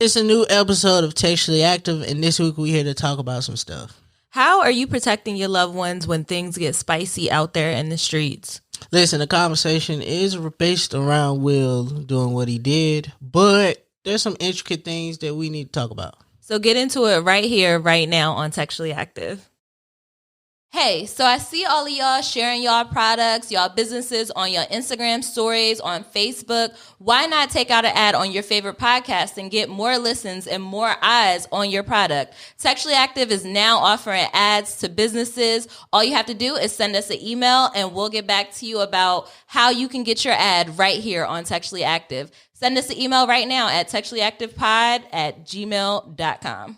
It's a new episode of Textually Active, and this week we're here to talk about some stuff. How are you protecting your loved ones when things get spicy out there in the streets? Listen, the conversation is based around Will doing what he did, but there's some intricate things that we need to talk about. So get into it right here, right now on Textually Active. Hey, so I see all of y'all sharing y'all products, y'all businesses on your Instagram stories, on Facebook. Why not take out an ad on your favorite podcast and get more listens and more eyes on your product? Textually Active is now offering ads to businesses. All you have to do is send us an email and we'll get back to you about how you can get your ad right here on Textually Active. Send us an email right now at textuallyactivepod@gmail.com.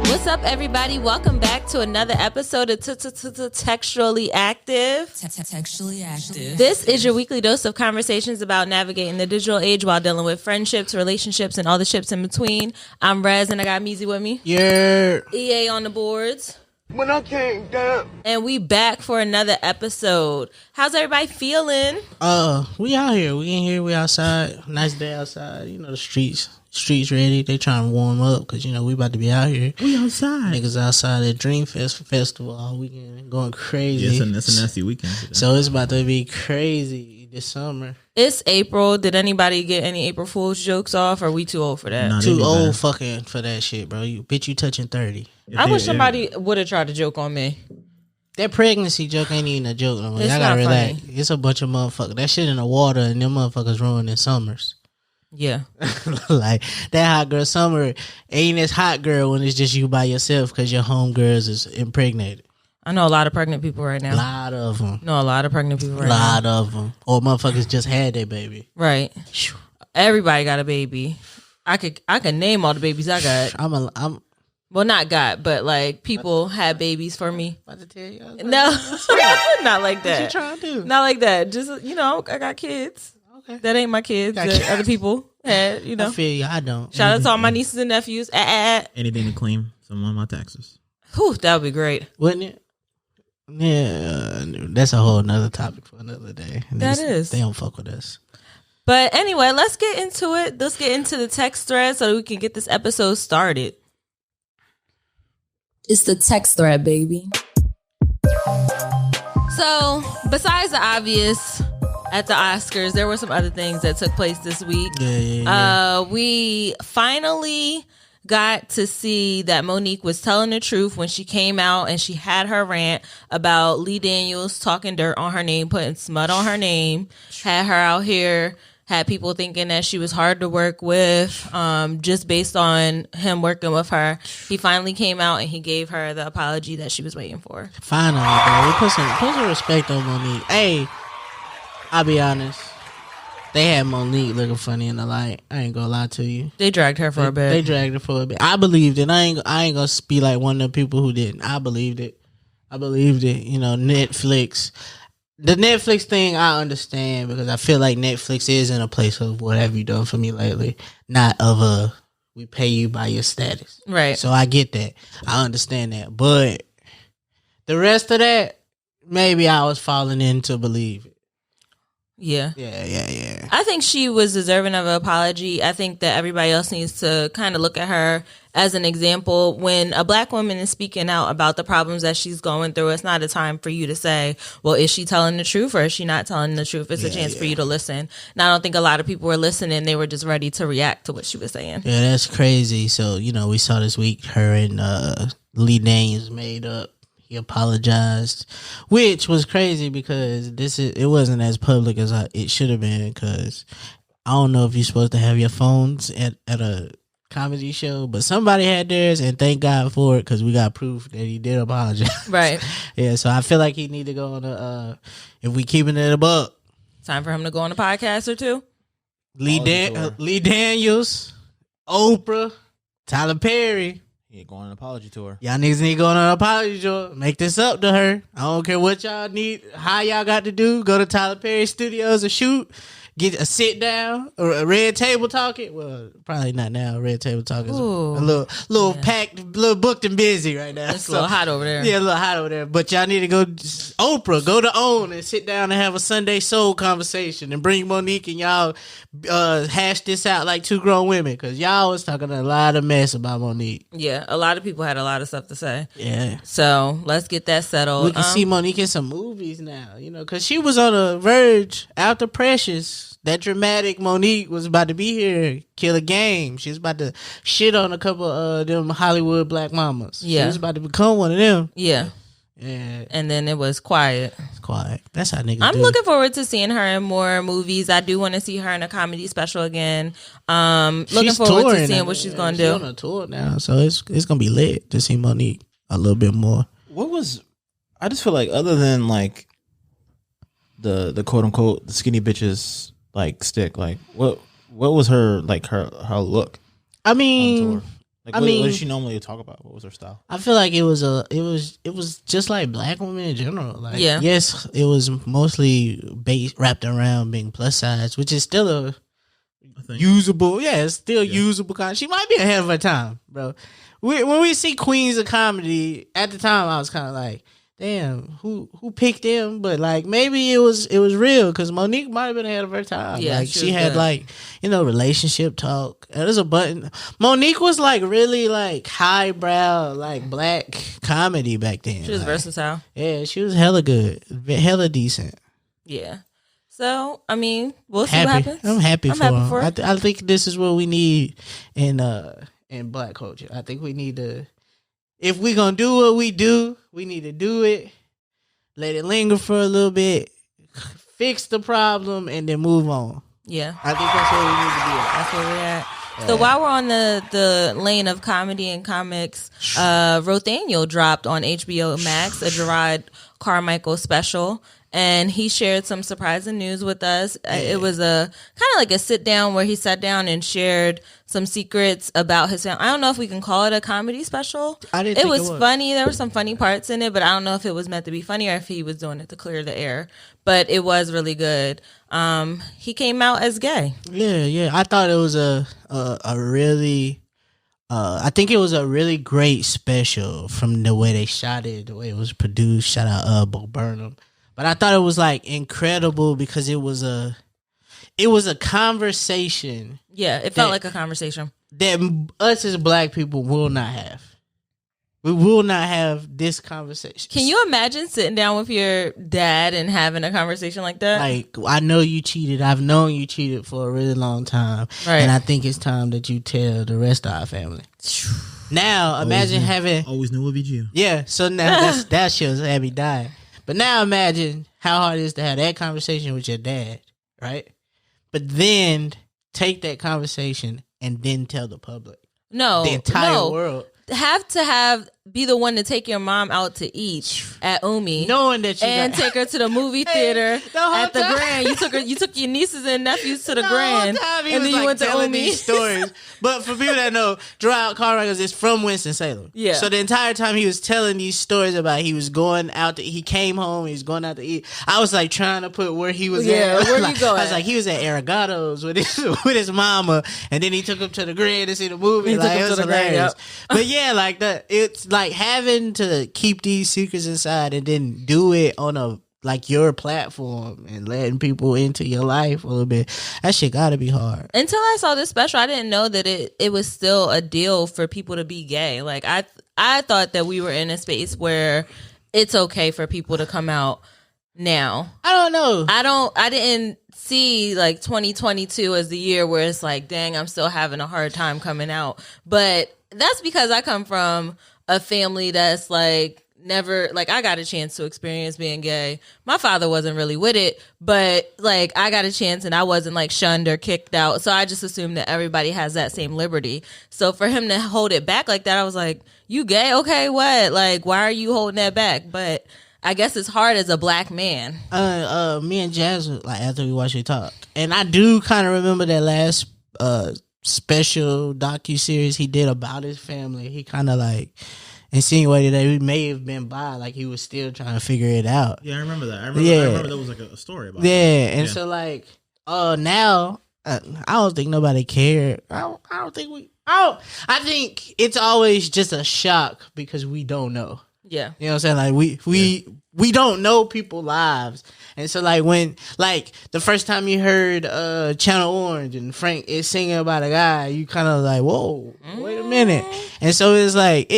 What's up, everybody? Welcome back to another episode of Textually Active. Textually Active. This is your weekly dose of conversations about navigating the digital age while dealing with friendships, relationships, and all the ships in between. I'm Rez, and I got Meezy with me. Yeah. EA on the boards. When I came down. And we back for another episode. How's everybody feeling? We out here. We in here. We outside. Nice day outside. You know, the streets ready. They trying to warm up because, you know, we about to be out here. We outside. Niggas outside at Dream Festival all weekend. Going crazy. Yes, and that's a nasty weekend today. So it's about to be crazy this summer. It's April. Did anybody get any April Fool's jokes off? Or are we too old for that? Nah, Too old fucking for that shit, bro. You touching 30. I wish somebody would have tried to joke on me. That pregnancy joke ain't even a joke no more. It's Y'all gotta not relax. funny. It's a bunch of motherfuckers. That shit in the water and them motherfuckers ruining summers. Yeah. Like, that hot girl summer ain't as hot girl when it's just you by yourself because your homegirls is impregnated. I know a lot of pregnant people right now. A lot of them. No, a lot of pregnant people right A lot now. of them. Or motherfuckers just had their baby. Right. Everybody got a baby. I could name all the babies I got. I'm Well, not got, but like people had babies for me. about to tell you. No, not like What you that. trying to do? Not like that. Just, you know, I got kids. Okay. That ain't my kids. Got That kids. other people had, you I know. feel you. I don't. Shout out to all my nieces and nephews. Anything to claim some of my taxes. Whew, that would be great. Wouldn't it? Yeah. That's a whole nother topic for another day. That is. They don't fuck with us. But anyway, let's get into it. Let's get into the text thread so that we can get this episode started. It's the text thread, baby. So, besides the obvious at the Oscars, there were some other things that took place this week. Yeah. We finally got to see that Monique was telling the truth when she came out and she had her rant about Lee Daniels talking dirt on her name, putting smut on her name, had her out here, had people thinking that she was hard to work with, just based on him working with her. He finally came out and he gave her the apology that she was waiting for. Finally, bro. We put some respect on Monique. Hey, I'll be honest. They had Monique looking funny in the light. I ain't gonna lie to you. They dragged her for a bit. They dragged her for a bit. I believed it. I ain't gonna be like one of the people who didn't. I believed it. You know, Netflix. The Netflix thing, I understand because I feel like Netflix is in a place of what have you done for me lately, not of we pay you by your status. Right. So I get that. I understand that. But the rest of that, maybe I was falling in to believe it. Yeah. Yeah. I think she was deserving of an apology. I think that everybody else needs to kind of look at her as an example. When a black woman is speaking out about the problems that she's going through, it's not a time for you to say, well, is she telling the truth or is she not telling the truth? It's a chance for you to listen. And I don't think a lot of people were listening. They were just ready to react to what she was saying. Yeah, that's crazy. So, you know, we saw this week her and Lee Daniels made up. He apologized, which was crazy because it wasn't as public as it should have been. Because I don't know if you're supposed to have your phones at a comedy show, but somebody had theirs, and thank God for it because we got proof that he did apologize. Right. Yeah. So I feel like he need to go on if we keeping it a buck. Time for him to go on a podcast or two. Lee Daniels, Oprah, Tyler Perry. Yeah, going on an apology tour. Y'all niggas need to go on an apology tour. Make this up to her. I don't care what y'all need, how y'all got to do. Go to Tyler Perry Studios and shoot. get a sit down or a red table talking. Well, probably not now. Red table talking is a little packed, little booked and busy right now. It's a little hot over there. Yeah, a little hot over there. But y'all need to go Oprah, go to OWN and sit down and have a Sunday soul conversation and bring Monique and y'all hash this out like two grown women, because y'all was talking a lot of mess about Monique. Yeah, a lot of people had a lot of stuff to say. Yeah. So let's get that settled. We can see Monique in some movies now, because she was on the verge after Precious. That dramatic Monique was about to be here, kill a game. She was about to shit on a couple of them Hollywood black mamas. Yeah. She was about to become one of them. Yeah. Yeah. And then it was quiet. It's quiet. That's how niggas I'm do. looking forward to seeing her in more movies. I do want to see her in a comedy special again. Looking forward to seeing what she's going to do. She's on a tour now, so it's going to be lit to see Monique a little bit more. I just feel like, other than like the quote unquote the skinny bitches like stick, like what was her like her look? I mean, what did she normally talk about? What was her style? I feel like it was just like black women in general. Like, yeah. Yes, it was mostly wrapped around being plus size, which is still a usable. Yeah, it's still usable. She might be ahead of her time, bro. When we see queens of comedy, at the time I was kind of like, damn, who picked them? But like, maybe it was real, because Monique might have been ahead of her time. Yeah, like she had good. Relationship talk. There's a button. Monique was like really like highbrow, like black comedy back then. She was versatile. Yeah, she was hella good, hella decent. Yeah. So I mean, we'll see what happens. I'm happy for her. I think this is what we need in black culture. I think we need to. If we're going to do what we do, we need to do it, let it linger for a little bit, fix the problem, and then move on. Yeah. I think that's where we need to be at. That's where we're at. So while we're on the lane of comedy and comics, Rothaniel dropped on HBO Max a Gerard Carmichael special, and he shared some surprising news with us. Yeah. It was a kind of like a sit down where he sat down and shared some secrets about his family. I don't know if we can call it a comedy special. It was funny. There were some funny parts in it, but I don't know if it was meant to be funny or if he was doing it to clear the air. But it was really good. He came out as gay. Yeah. I thought it was a really, I think it was a really great special from the way they shot it, the way it was produced. Shout out Bo Burnham. But I thought it was like incredible because it was a conversation. Yeah, it felt like a conversation that us as black people will not have. We will not have this conversation. Can you imagine sitting down with your dad and having a conversation like that? Like, I know you cheated. I've known you cheated for a really long time. Right. And I think it's time that you tell the rest of our family. Now, imagine always knew it would be you. Yeah, so now that shit had me dying. But now imagine how hard it is to have that conversation with your dad, right? But then take that conversation and then tell the public. No, the entire world. Be the one to take your mom out to eat at Umi, knowing that take her to the movie theater at the Grand. You took your nieces and nephews to the Grand, and then you went to Umi. These stories. But for people that know, Gerard Carmichael is from Winston-Salem. Yeah. So the entire time he was telling these stories about he was going out he came home, he was going out to eat. I was like trying to put where he was at. Where like, you going? I was like, he was at Aragato's with his mama, and then he took him to the Grand to see the movie. It was hilarious. But yeah, like that. It's like having to keep these secrets inside and then do it on your platform and letting people into your life a little bit. That shit gotta be hard. Until I saw this special, I didn't know that it was still a deal for people to be gay. Like I thought that we were in a space where it's okay for people to come out now. I don't know. I didn't see like 2022 as the year where it's like, dang, I'm still having a hard time coming out. But that's because I come from a family that's like never, like, I got a chance to experience being gay. My father wasn't really with it, but like I got a chance and I wasn't like shunned or kicked out. So I just assumed that everybody has that same liberty. So for him to hold it back like that, I was like, you gay? Okay, what? Like, why are you holding that back? But I guess it's hard as a black man. Me and Jazz, like, after we watched it talk, and I do kind of remember that last special docu-series he did about his family. He kind of like insinuated that he may have been bi, like he was still trying to figure it out. Yeah, I remember that. I remember there was like a story about and so like Now I don't think nobody cared. I think it's always just a shock because we don't know. Yeah. You know what I'm saying? Like we don't know people's lives. And so like when like the first time you heard Channel Orange and Frank is singing about a guy, you kind of like, whoa, wait a minute. And so it's like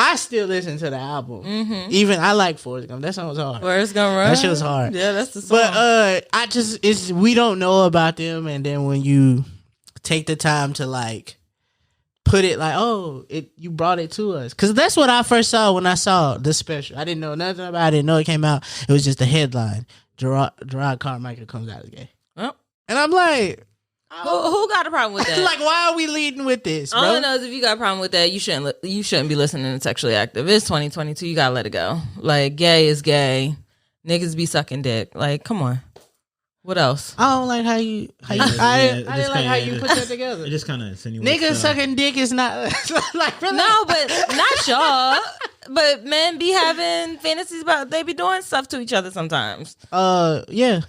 I still listen to the album. Mm-hmm. Even I like Forrest Gump. That song was hard. Forrest Gump Run. That shit was hard. Yeah, that's the song. But we don't know about them, and then when you take the time to like put it like, you brought it to us, because that's what I first saw when I saw the special. I didn't know nothing about it. I didn't know it came out. It was just a headline: Gerard Carmichael comes out as gay. Oh. And I'm like, who got a problem with that? Like, why are we leading with this, bro? All I know is if you got a problem with that, you shouldn't be listening to Textually Active. It's 2022. You gotta let it go. Like, gay is gay. Niggas be sucking dick. Like, come on. What else? I don't like how you I didn't like how you put that together. It just kind of insinuates. Niggas sucking dick is not like, really? No, but not y'all. But men be having fantasies about they be doing stuff to each other sometimes. Yeah.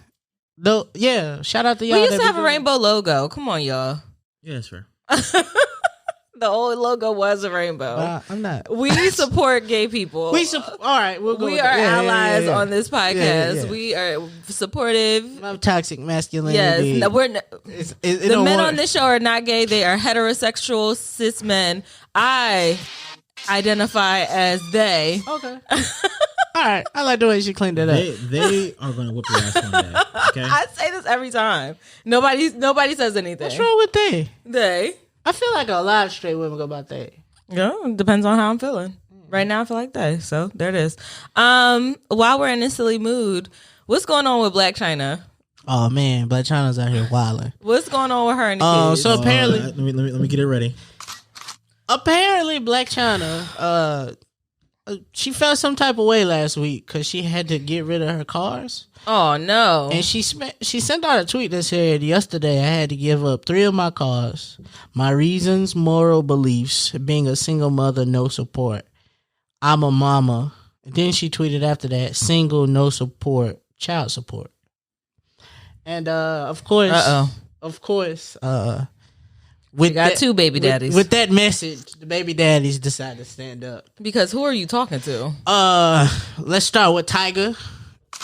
No, yeah. Shout out to y'all. We used to have a rainbow logo. Come on, y'all. Yeah, that's fair. The old logo was a rainbow. I'm not. We support gay people. All right, we'll go. We with are that. allies on this podcast. Yeah. We are supportive. I'm toxic masculinity. Yes, the men on this show are not gay. They are heterosexual cis men. I identify as they. Okay. All right, I like the way she cleaned it up. They are going to whoop your ass one day. Okay. I say this every time. Nobody says anything. What's wrong with they? They. I feel like a lot of straight women go about they. Yeah, it depends on how I'm feeling. Right now, I feel like they. So there it is. While we're in this silly mood, what's going on with Black China? Oh man, Black China's out here wilding. What's going on with her and the kids? So apparently, let me get it ready. Apparently, Black China, she felt some type of way last week because she had to get rid of her cars. Oh no! And she sent out a tweet that said, "Yesterday I had to give up 3 of my cars. My reasons, moral beliefs, being a single mother, no support. I'm a mama." And then she tweeted after that, "Single, no support, child support." And of course, we got 2 baby daddies. With that message, the baby daddies decided to stand up. Because who are you talking to? Let's start with Tiger.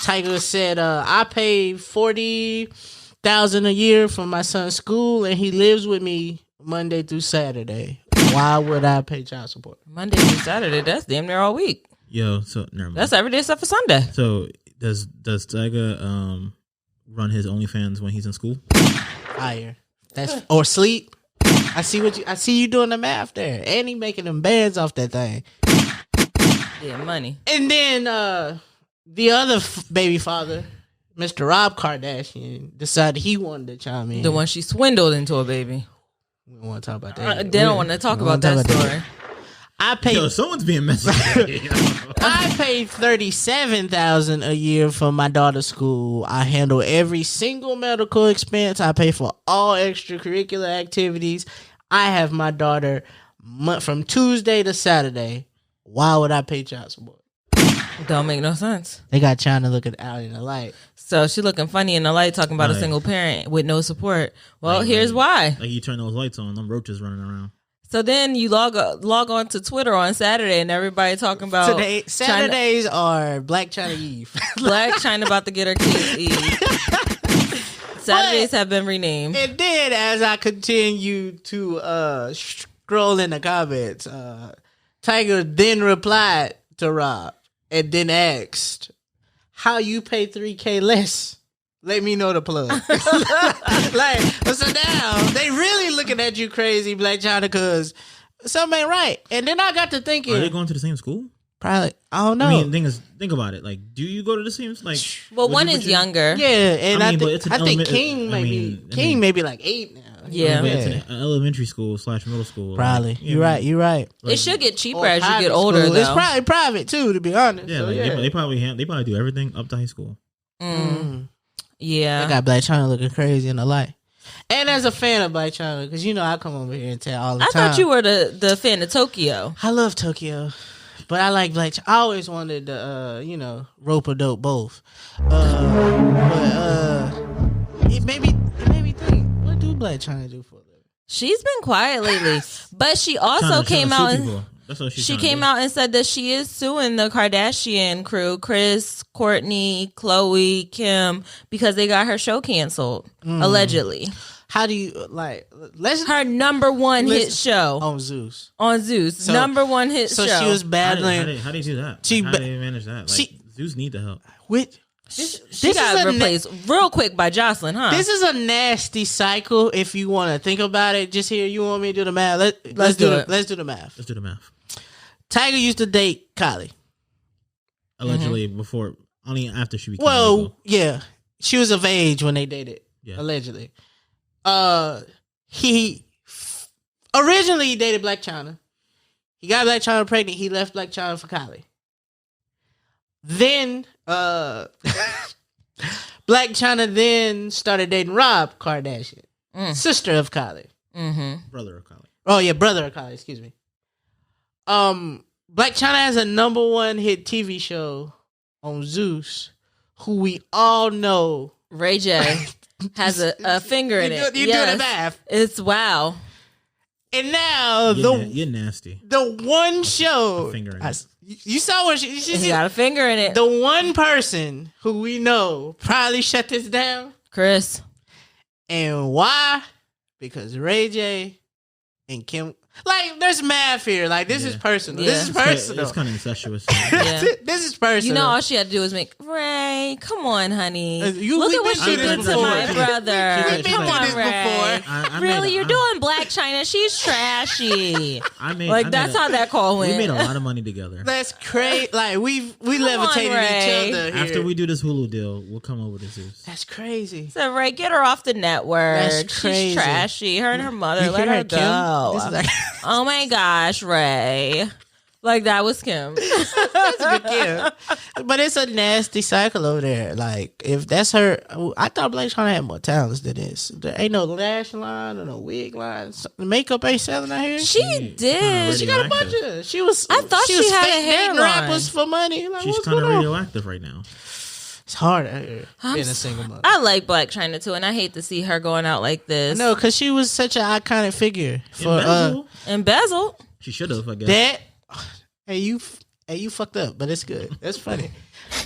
Tiger said, "I pay $40,000 a year for my son's school, and he lives with me Monday through Saturday. Why would I pay child support?" Monday through Saturday? That's damn near all week. Yo, so never mind. That's every day except for Sunday. So does Tiger run his OnlyFans when he's in school? Fire. Or sleep. I see you doing the math there, and he making them bands off that thing. Yeah, money. And then the other baby father, Mr. Rob Kardashian, decided he wanted to chime in. The one she swindled into a baby. We don't want to talk about that. They don't want to talk about that story. I paid. Yo, someone's being messy. I paid $37,000 a year for my daughter's school. I handle every single medical expense. I pay for all extracurricular activities. I have my daughter from Tuesday to Saturday. Why would I pay child support? Don't make no sense. They got China looking out in the light. So she looking funny in the light talking about a single parent with no support. Well, here's why. Like you turn those lights on, them roaches running around. So then you log on to Twitter on Saturday and everybody talking about Saturdays are Black China Eve. Black China about to get her kids Eve. Saturdays have been renamed. And then as I continue to scroll in the comments, Tiger then replied to Rob and then asked, "How you pay $3,000 less? Let me know the plug." Like, so now they really looking at you crazy, Black China, because something ain't right. And then I got to thinking, are they going to the same school? Probably. I don't know. I mean, think about it. Like, do you go to the same? Like, well, one is younger. Yeah, and I think King may be like 8 now. Yeah, it's an elementary school / middle school. Probably. Like, You're right. Like, it should get cheaper or as you get older. School. Though. It's probably private too, to be honest. Yeah, so, They probably do everything up to high school. Yeah, they got Black China looking crazy in the light. And as a fan of Black China, because I come over here and tell all the time. I thought you were the fan of Tokyo. I love Tokyo, but I like Black China. I always wanted to, rope a dope both. It maybe Black China do for a living? She's been quiet lately, but she also came out and she came out and said that she is suing the Kardashian crew, Kris, Kourtney, Khloe, Kim, because they got her show canceled allegedly. How do you her number one hit show on Zeus? On Zeus, So- number one hit show. So she was battling. How do you do that? She How ba- do you manage that? Like, Zeus need the help. With She got replaced real quick by Jocelyn, huh? This is a nasty cycle. If you want to think about it, just here. You want me to do the math? Let's do it. Let's do the math. Let's do the math. Tiger used to date Kylie. Allegedly, before only after she became legal. Yeah, she was of age when they dated. Yeah. Allegedly, he originally dated Black China. He got Black China pregnant. He left Black China for Kylie. Then Black China then started dating Rob Kardashian, sister of Kylie. Brother of Kylie. Oh yeah, brother of Kylie. Excuse me. Black China has a number one hit TV show on Zeus, who we all know. Ray J has a finger in it. You do the math. It's wow. And now You're nasty. the one show Finger in it. you saw what she He got a finger in it. the one person who we know probably shut this down. Kris. And why? Because Ray J and Kim, like, there's math here. Like, this is personal. Yeah. This is personal. It's kind of incestuous. Yeah. This is personal. You know, all she had to do was make Ray. Come on, honey. Look at what she through did this to before. my brother. We've been Come through on, this Ray. before. Really, you're doing Black China. She's trashy. That's how that call went. We made a lot of money together. That's crazy. Like, we levitated Ray. each other here. After we do this Hulu deal, we'll come over to Zeus. That's crazy. So Ray, get her off the network. That's crazy. She's trashy. Her and her mother, You let hear her her, Kim? go. This is like- Oh my gosh, Ray. Like, that was Kim. That's a good Kim. But it's a nasty cycle over there. Like, if that's her, I thought Black China had more talents than this. There ain't no lash line or no wig line. The makeup ain't selling out here. She did. She got a bunch of. She was. I thought she was had a fake dating hairline. rappers for money. Like, She's what's kind of going on? radioactive right now. It's hard out here being a single mother. I like Black China too, and I hate to see her going out like this. No, because she was such an iconic figure for Embezzled. She should have, I guess. that. Hey, you fucked up, but it's good. That's funny.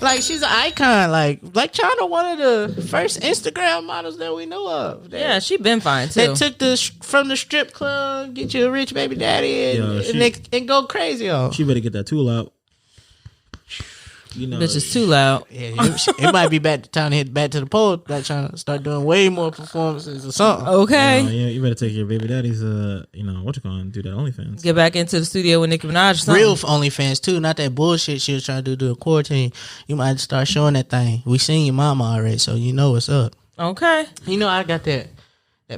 Like, she's an icon. Like, Black China, one of the first Instagram models that we know of. Yeah, she been fine too. They took from the strip club, get you a rich baby daddy, and go crazy on. She better get that tool out. You know, Bitch is too loud. Yeah, it might be time to hit back to the pole. Black China start doing way more performances or something. Okay. You better take your baby daddy's, do that OnlyFans. Get back into the studio with Nicki Minaj or something. Real OnlyFans too, not that bullshit she was trying to do during quarantine. You might start showing that thing. We seen your mama already, so you know what's up. Okay. You know I got that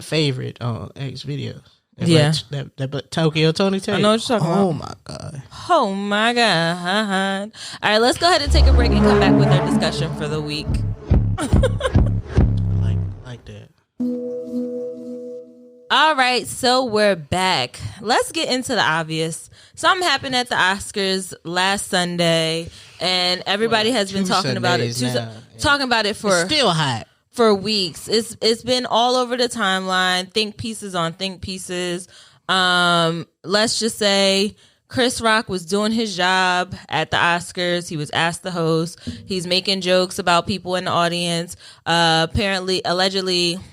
favorite on X videos. That Tokyo Tony tape. I know what you're talking about. Oh my god. Oh my God. All right, let's go ahead and take a break and come back with our discussion for the week. like that. All right, so we're back. Let's get into the obvious. Something happened at the Oscars last Sunday, and everybody has been talking about it. Talking about it for It's still hot. for weeks. It's been all over the timeline. Think pieces on think pieces. Let's just say Chris Rock was doing his job at the Oscars. He was asked to host. He's making jokes about people in the audience. Allegedly,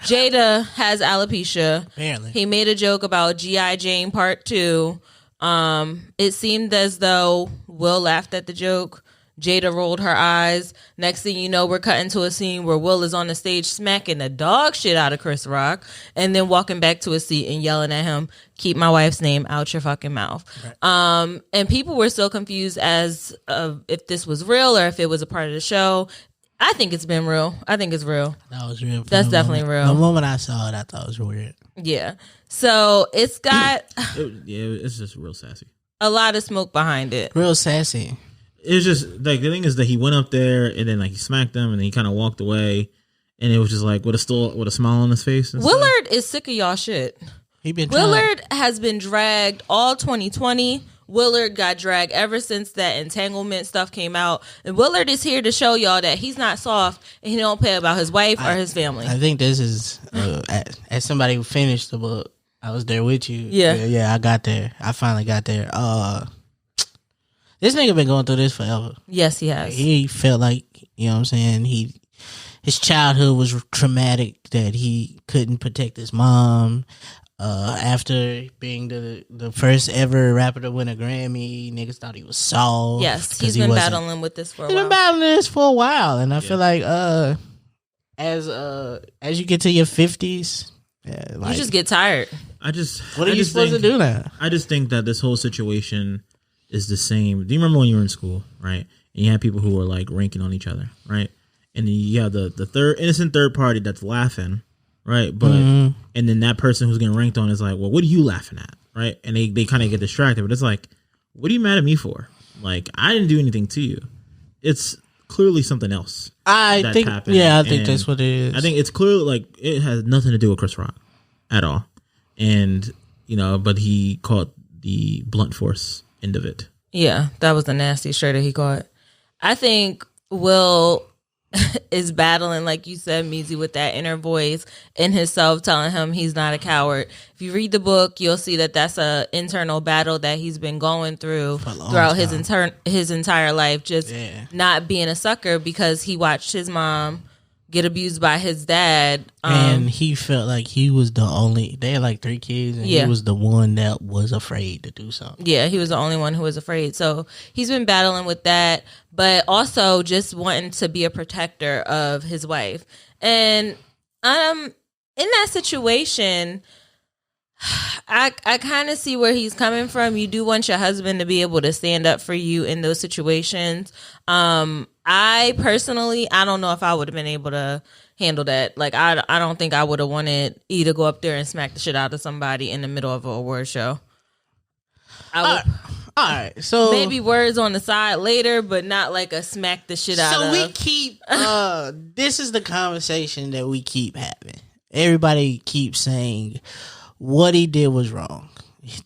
Jada has alopecia. Apparently. He made a joke about G.I. Jane Part 2. It seemed as though Will laughed at the joke. Jada rolled her eyes. Next thing you know, we're cutting to a scene where Will is on the stage smacking the dog shit out of Chris Rock and then walking back to his seat and yelling at him, "Keep my wife's name out your fucking mouth." Right. And people were so confused as if this was real or if it was a part of the show. I think it's been real. I think it's real. That was real. That's definitely real. The moment I saw it, I thought it was weird. Yeah. So it's got it's just real sassy. a lot of smoke behind it. Real sassy. It's just like the thing is that he went up there and then like he smacked them and then he kind of walked away and it was just like with a smile on his face. And Willard is sick of y'all shit. He been Willard has been dragged all 2020 Willard got dragged ever since that entanglement stuff came out. And Willard is here to show y'all that he's not soft and he don't care about his wife or his family. I think this is, as somebody who finished the book, I was there with you. Yeah, I got there. I finally got there. This nigga been going through this forever. Yes, he has. He felt like, you know what I'm saying, his childhood was traumatic, that he couldn't protect his mom. After being the first ever rapper to win a Grammy, niggas thought he was soft. Yes, he's been battling with this for a while. He's been battling this for a while, and I feel like as you get to your 50s, you just get tired. What are you supposed to do now? I just think that this whole situation is the same. Do you remember when you were in school, right? And you had people who were like ranking on each other, right? And then you have the innocent third party that's laughing, right? But and then that person who's getting ranked on is like, well, what are you laughing at, right? And they kind of get distracted. But it's like, what are you mad at me for? Like, I didn't do anything to you. It's clearly something else. I think that's what it is. I think it's clearly like it has nothing to do with Chris Rock at all. And but he caught the blunt force end of it. Yeah, that was a nasty shirt that he caught. I think Will is battling, like you said, Meezy, with that inner voice in himself telling him he's not a coward. If you read the book, you'll see that that's a internal battle that he's been going through throughout his entire life, just not being a sucker because he watched his mom get abused by his dad. And he felt like he was the only, they had like 3 kids, and he was the one that was afraid to do something. Yeah, he was the only one who was afraid. So he's been battling with that, but also just wanting to be a protector of his wife. And in that situation, I kind of see where he's coming from. You do want your husband to be able to stand up for you in those situations. I personally, I don't know if I would have been able to handle that. Like, I don't think I would have wanted E to go up there and smack the shit out of somebody in the middle of an award show. All right, so maybe words on the side later, but not like a smack the shit out of. So we keep, this is the conversation that we keep having. Everybody keeps saying what he did was wrong.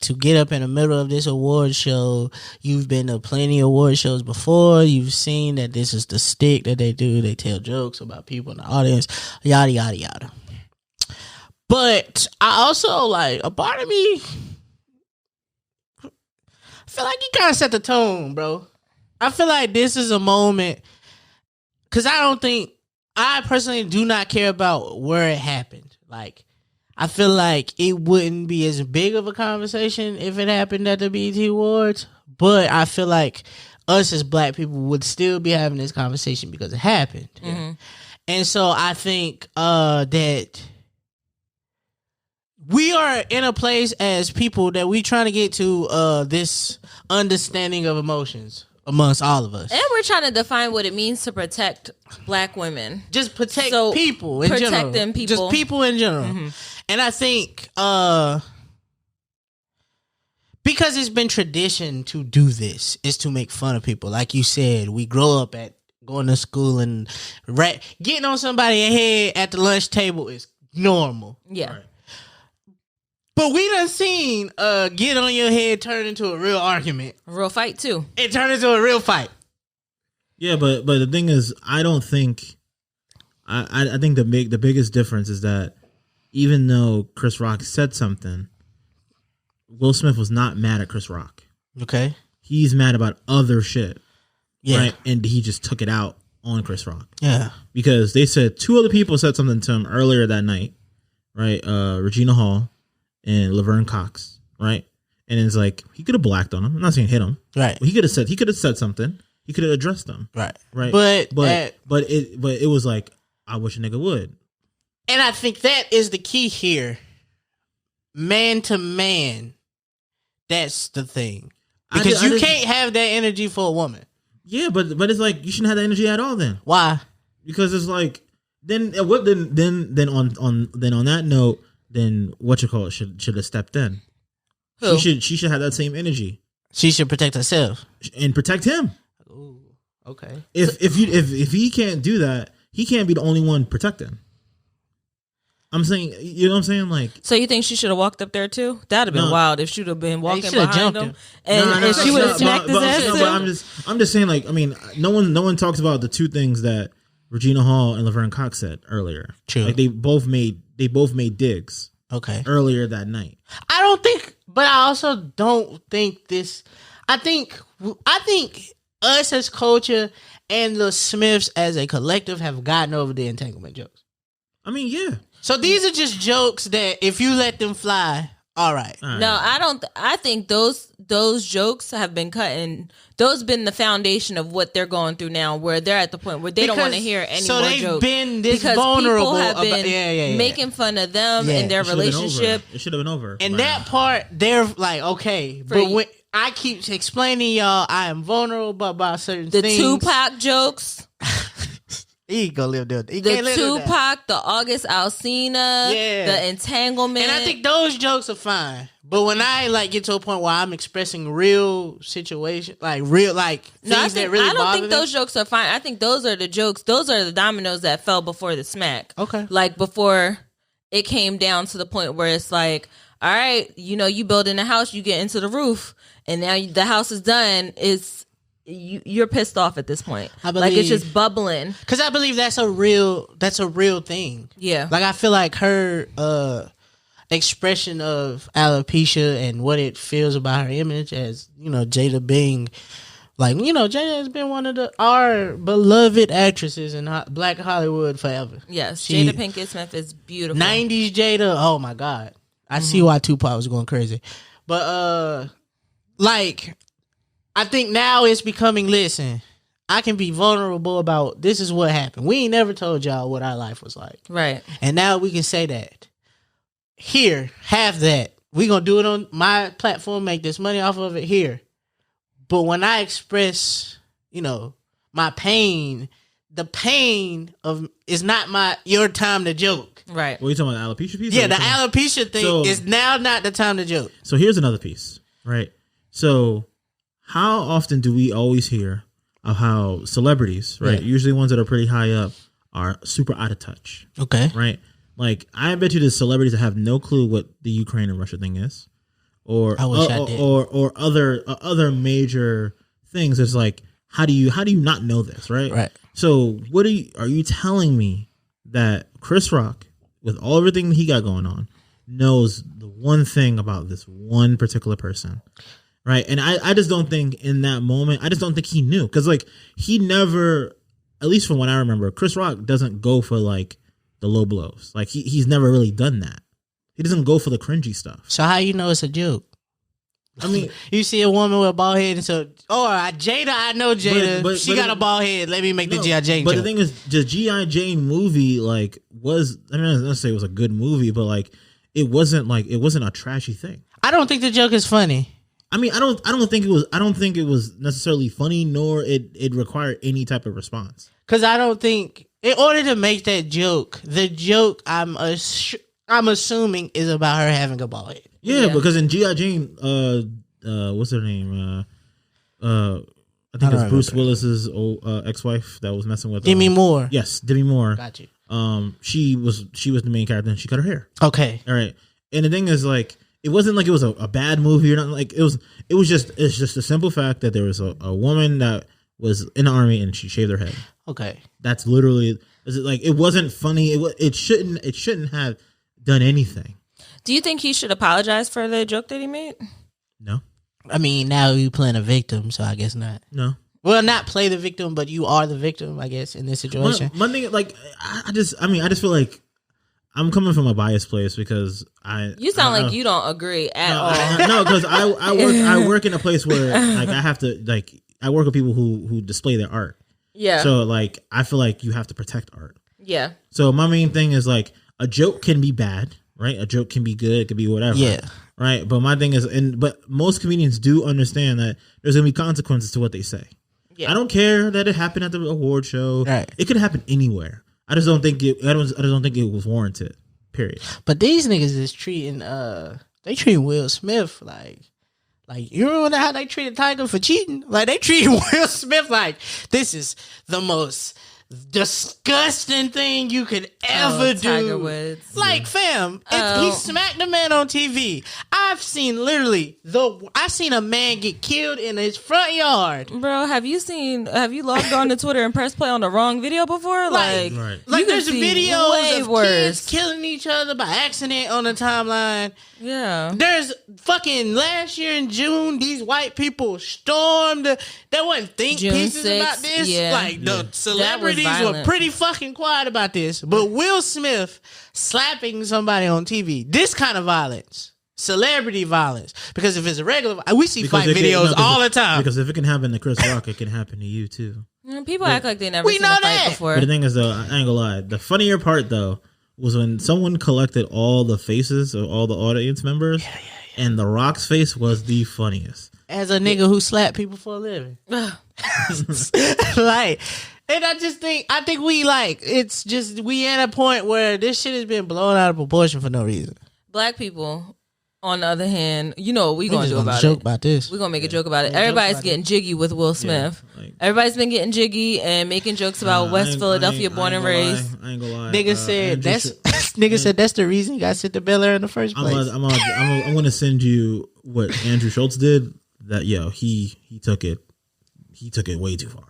To get up in the middle of this award show, you've been to plenty of award shows before. You've seen that this is the stick that they do. They tell jokes about people in the audience, yada, yada, yada. But I also, like, a part of me, I feel like he kind of set the tone, bro. I feel like this is a moment, because I personally do not care about where it happened. Like, I feel like it wouldn't be as big of a conversation if it happened at the BET Awards, but I feel like us as black people would still be having this conversation because it happened. Mm-hmm. And so I think that we are in a place as people that we trying to get to this understanding of emotions amongst all of us. And we're trying to define what it means to protect black women. Just protect people in general. Protecting people. Just people in general. Mm-hmm. And I think because it's been tradition to do this, is to make fun of people. Like you said, we grow up at going to school and getting on somebody's head at the lunch table is normal. Yeah. Right. But we done seen get on your head turn into a real argument. A real fight too. It turned into a real fight. Yeah, but the thing is, I don't think I think the biggest difference is that even though Chris Rock said something, Will Smith was not mad at Chris Rock. Okay. He's mad about other shit. Yeah. Right? And he just took it out on Chris Rock. Yeah. Because they said 2 other people said something to him earlier that night. Right? Regina Hall and Laverne Cox. Right? And it's like, he could have blacked on him. I'm not saying hit him. Right. But he could have said something. He could have addressed them. Right. Right. But it was like, I wish a nigga would. And I think that is the key here. Man to man. That's the thing. Because you can't have that energy for a woman. Yeah, but it's like you shouldn't have that energy at all then. Why? Because it's like then on that note, then what you call it should have stepped in. Who? She should have that same energy. She should protect herself. And protect him. Ooh, okay. If he can't do that, he can't be the only one protecting. I'm saying, you know what I'm saying? Like, So you think she should have walked up there too? That'd have been wild if she'd have been walking shoulda behind jumped him, him. and she would have smacked his ass too. I'm just saying, like, I mean, no one talks about the two things that Regina Hall and Laverne Cox said earlier. True. Like they both made digs. Okay. Earlier that night. I don't think, but I also don't think this. I think us as culture and the Smiths as a collective have gotten over the entanglement jokes. I mean, yeah. So these are just jokes that if you let them fly, all right. No, I don't. I think those jokes have been cut, and those been the foundation of what they're going through now, where they're at the point where they don't want to hear any more jokes. So they've been this because vulnerable. People have been making fun of them and their relationship. It should have been over. And that part, they're like, okay, but when I keep explaining y'all, I am vulnerable about certain things. The Tupac jokes. He ain't gonna live there. The Tupac, the August Alsina, the entanglement. And I think those jokes are fine. But when I like get to a point where I'm expressing real situation, like real like things that really bother me. I don't think those jokes are fine. I think those are the jokes. Those are the dominoes that fell before the smack. Okay. Like before it came down to the point where it's like, all right, you know, you build in a house, you get into the roof, and now the house is done. You're pissed off at this point. Like it's just bubbling. Because I believe that's a real thing. Yeah. Like I feel like her expression of alopecia and what it feels about her image, as you know, Jada being like, you know, Jada has been one of our beloved actresses in Black Hollywood forever. Yes, Jada Pinkett Smith is beautiful. 90s Jada, oh my God. I see why Tupac was going crazy. But like I think now it's becoming, listen, I can be vulnerable about this is what happened. We ain't never told y'all what our life was like. Right. And now we can say that. Here, have that. We gonna do it on my platform, make this money off of it here. But when I express, you know, my pain, the pain of is not your time to joke. Right. What are you talking about, the alopecia piece? Yeah, the alopecia thing is now not the time to joke. So here's another piece, right? So how often do we always hear of how celebrities, right, usually ones that are pretty high up, are super out of touch? Okay. Right? Like, I bet you there's celebrities that have no clue what the Ukraine and Russia thing is. Or I wish I did. Or other major things. It's like, how do you not know this, right? Right. So are you telling me that Chris Rock, with everything he got going on, knows the one thing about this one particular person? Right. And I just don't think in that moment, I just don't think he knew. Because like he never, at least from what I remember, Chris Rock doesn't go for like the low blows. Like he's never really done that. He doesn't go for the cringy stuff. So how you know it's a joke? I mean, you see a woman with a bald head and so, Jada, I know Jada. But she got a bald head. Let me make the G.I. Jane But joke. the thing is, the G.I. Jane movie like was, I mean, I don't say it was a good movie, but like it wasn't a trashy thing. I don't think the joke is funny. I mean, I don't think it was necessarily funny, nor it required any type of response. Because I don't think, in order to make that joke, the joke I'm assuming is about her having a bald head. Yeah, because in G.I. Jane, what's her name? I think it's Bruce Willis's old ex-wife that was messing with Demi Moore. Yes, Demi Moore. Got you. She was the main character, and she cut her hair. Okay. All right. And the thing is, like, it wasn't like it was a bad movie or nothing. Like it's just a simple fact that there was a woman that was in the army and she shaved her head. Okay. That's literally, like, it wasn't funny. It shouldn't have done anything. Do you think he should apologize for the joke that he made? No. I mean, now you playing a victim, so I guess not. No. Well, not play the victim, but you are the victim, I guess, in this situation. One thing, like, I just feel like I'm coming from a biased place because you sound like you don't agree at all. No, because I work in a place where like I have to, like, I work with people who display their art. Yeah. So like I feel like you have to protect art. Yeah. So my main thing is like a joke can be bad, right? A joke can be good, it could be whatever. Yeah. Right. But my thing is, but most comedians do understand that there's gonna be consequences to what they say. Yeah. I don't care that it happened at the award show. Right. It could happen anywhere. I just don't think it was warranted. Period. But these niggas is treating Will Smith like you remember how they treated Tiger for cheating? Like they treated Will Smith like this is the most disgusting thing you could ever do. Tiger Woods. Like, fam, he smacked a man on TV. I've seen a man get killed in his front yard. Bro, have you logged on to Twitter and pressed play on the wrong video before? Like there's videos of worse. kids killing each other by accident on the timeline. Yeah. There's fucking last year in June, these white people stormed. There wasn't think June pieces 6th, about this. yeah. Like, the celebrities were violent. pretty fucking quiet about this. But Will Smith slapping somebody on TV, this kind of violence, celebrity violence. Because if it's a regular, we see fight videos all the time. Because if it can happen to Chris Rock, it can happen to you too. People act like they never seen a fight before. But the thing is, though, I ain't gonna lie. The funnier part, though, was when someone collected all the faces of all the audience members, and The Rock's face was the funniest. As a nigga who slapped people for a living. Like, and I think we at a point where this shit has been blown out of proportion for no reason. Black people, on the other hand, you know what we gonna do about it. Joke about this. We're gonna make a joke about it. Everybody's getting jiggy with Will Smith. Yeah, like, everybody's been getting jiggy and making jokes about West Philadelphia, born and raised. I ain't gonna lie. Nigga said that's the reason he got sent to Bel Air in the first place. I'm gonna send you what Andrew Schultz did. That he took it way too far.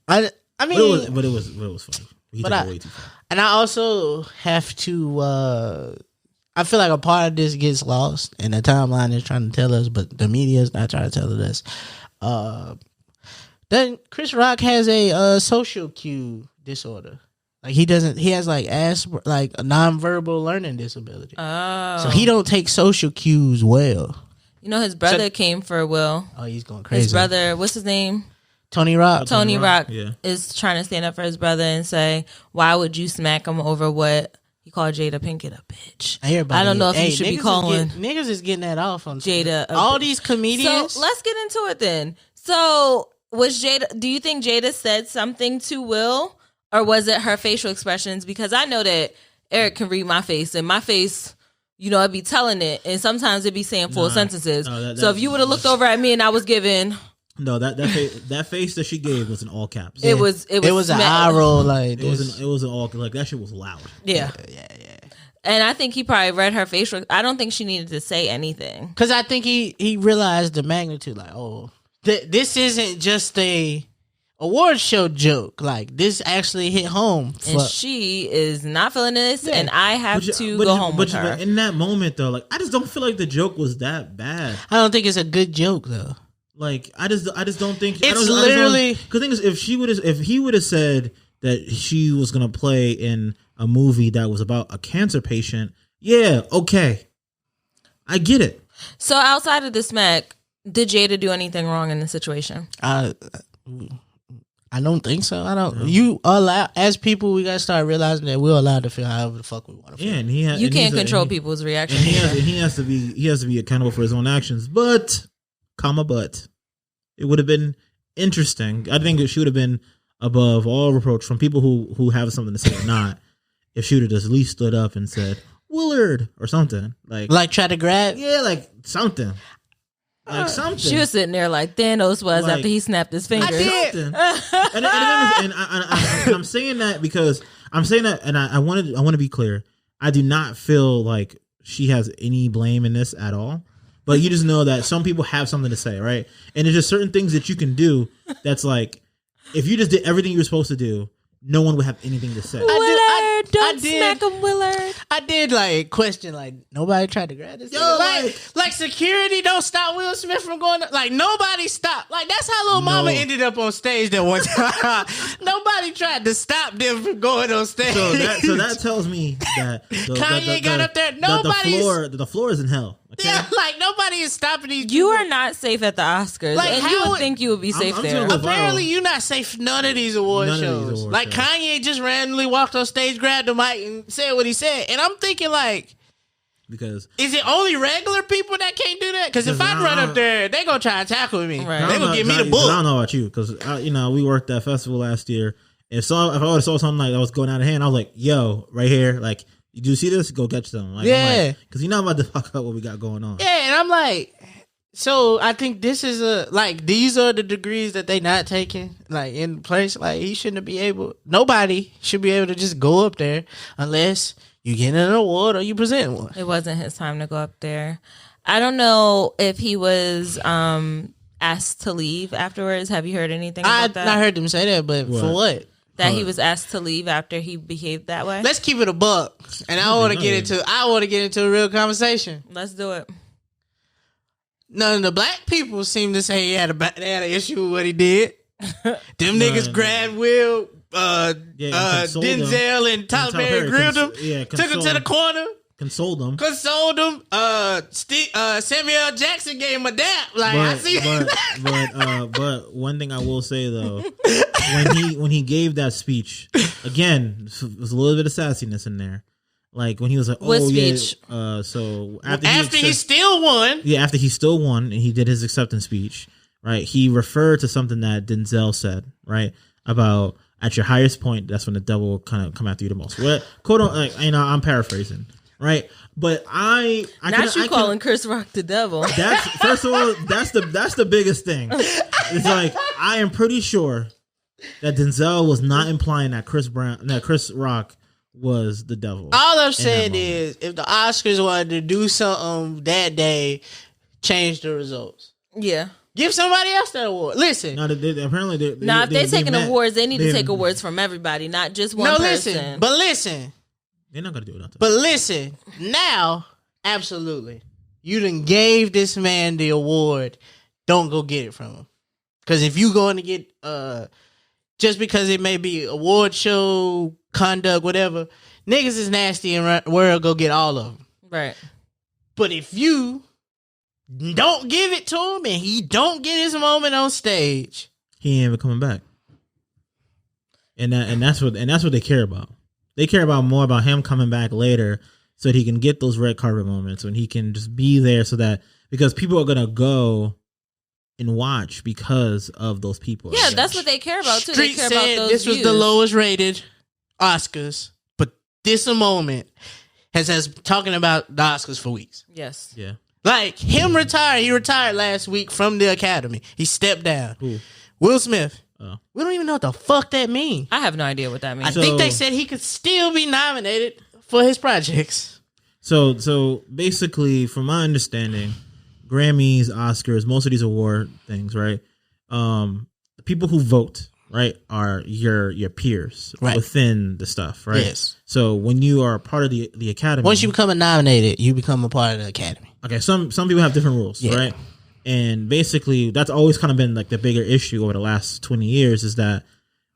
I mean, but it was funny. He took it way too far. And I also have to. I feel like a part of this gets lost, and the timeline is trying to tell us, but the media is not trying to tell us. Then Chris Rock has a social cue disorder. Like he has like a nonverbal learning disability. Oh, so he don't take social cues well. You know, his brother came for Will. Oh, he's going crazy. His brother, what's his name? Tony Rock. Tony Rock yeah. is trying to stand up for his brother and say, "Why would you smack him over what?" He called Jada Pinkett a bitch. I don't know if you should be calling niggas is getting that off on Jada. All these comedians. So let's get into it then. So was Jada? Do you think Jada said something to Will, or was it her facial expressions? Because I know that Eric can read my face, and my face, you know, I'd be telling it, and sometimes it'd be saying full sentences. So if you would have looked over at me and I was giving. No, that face that she gave was in all caps. Yeah. It was an eye roll, like it was an all, like that shit was loud. Yeah. And I think he probably read her facial. I don't think she needed to say anything because I think he realized the magnitude. Like, oh, this isn't just a award show joke. Like this actually hit home. And she is not feeling this, and I have to go home with her. But in that moment, though, like I just don't feel like the joke was that bad. I don't think it's a good joke though. Like I just don't think it's literally. Because the thing is, if he would have said that she was gonna play in a movie that was about a cancer patient, yeah, okay, I get it. So outside of the smack, did Jada do anything wrong in the situation? I don't think so. I don't. You allow as people, we gotta start realizing that we're allowed to feel however the fuck we want to feel. Yeah, and you can't control people's reactions. He has to be accountable for his own actions, but. It would have been interesting. I think she would have been above all reproach from people who have something to say or not. If she would have just at least stood up and said Willard or something like try to grab, like something, like something. She was sitting there like Thanos was after he snapped his fingers. I did. and I'm saying that because I'm saying that, and I want to be clear. I do not feel like she has any blame in this at all. But you just know that some people have something to say, right? And there's just certain things that you can do that's like, if you just did everything you were supposed to do, no one would have anything to say. Willard, don't smack him, Willard. I did like question, like nobody tried to grab this. Like security don't stop Will Smith from going. Like nobody stopped. Like that's how Lil Mama ended up on stage that one time. Nobody tried to stop them from going on stage. So that tells me that Kanye got up there. The floor is in hell. Okay? Yeah, like nobody is stopping these. You are not safe at the Oscars, and you would think you would be safe there. Apparently, you're not safe none of these award shows. Like Kanye just randomly walked on stage, grabbed the mic, and said what he said. And I'm thinking, like, because is it only regular people that can't do that? Because if I run up there, they gonna try to tackle me. Right. They gonna give me the book. I don't know about you, because we worked that festival last year. If I would have saw something like that was going out of hand, I was like, yo, right here, like. Do you see this? Go catch them. Like, yeah. Because you're not about to fuck up what we got going on. Yeah, and I'm like, So I think this is these are the degrees that they not taking like in place. Like he shouldn't be able. Nobody should be able to just go up there unless you get an award or you present one. It wasn't his time to go up there. I don't know if he was asked to leave afterwards. Have you heard anything about that? I heard them say that, but for what? That he was asked to leave after he behaved that way. Let's keep it a buck, and I want to get into a real conversation. Let's do it. None of the black people seem to say they had an issue with what he did. Them niggas grabbed Will, Denzel, and Tyler Perry, grilled him, took him to the corner, consoled him. Samuel Jackson gave him a dap. Like I see, but one thing I will say though, when he gave that speech, again, there's a little bit of sassiness in there. Like when he was like, what speech? So after he still won. Yeah, after he still won and he did his acceptance speech, right? He referred to something that Denzel said, right? About at your highest point, that's when the devil will kind of come after you the most. What quote on like, I'm paraphrasing, right? But I calling Chris Rock the devil. That's first of all, that's the biggest thing. It's like I am pretty sure that Denzel was not implying that Chris Rock was the devil. All I'm saying is, if the Oscars wanted to do something that day, change the results. Yeah. Give somebody else that award. Listen. No, apparently if they're taking awards, they need to take awards from everybody, not just one person. Listen. They're not going to do it. But listen, now, absolutely. You done gave this man the award. Don't go get it from him. Because if you going to get, just because it may be award show, conduct, whatever, niggas is nasty and world go get all of them. Right. But if you don't give it to him and he don't get his moment on stage, he ain't ever coming back. And that's what they care about. They care about more about him coming back later so that he can get those red carpet moments when he can just be there because people are gonna go and watch because of those people. Yeah, that's what they care about too. Street they care said about those this views. was the lowest rated Oscars, but this moment has talking about the Oscars for weeks. Yes. Yeah. Like him retired. He retired last week from the Academy. He stepped down. Who? Will Smith. Oh. We don't even know what the fuck that means. I have no idea what that means. I think they said he could still be nominated for his projects. So basically, from my understanding, Grammys, Oscars, most of these award things, right? The people who vote, right, are your peers within the stuff, right? Yes. So when you are part of the Academy, once you become nominated, you become a part of the Academy. Okay. Some people have different rules, right? And basically, that's always kind of been like the bigger issue over the last 20 years is that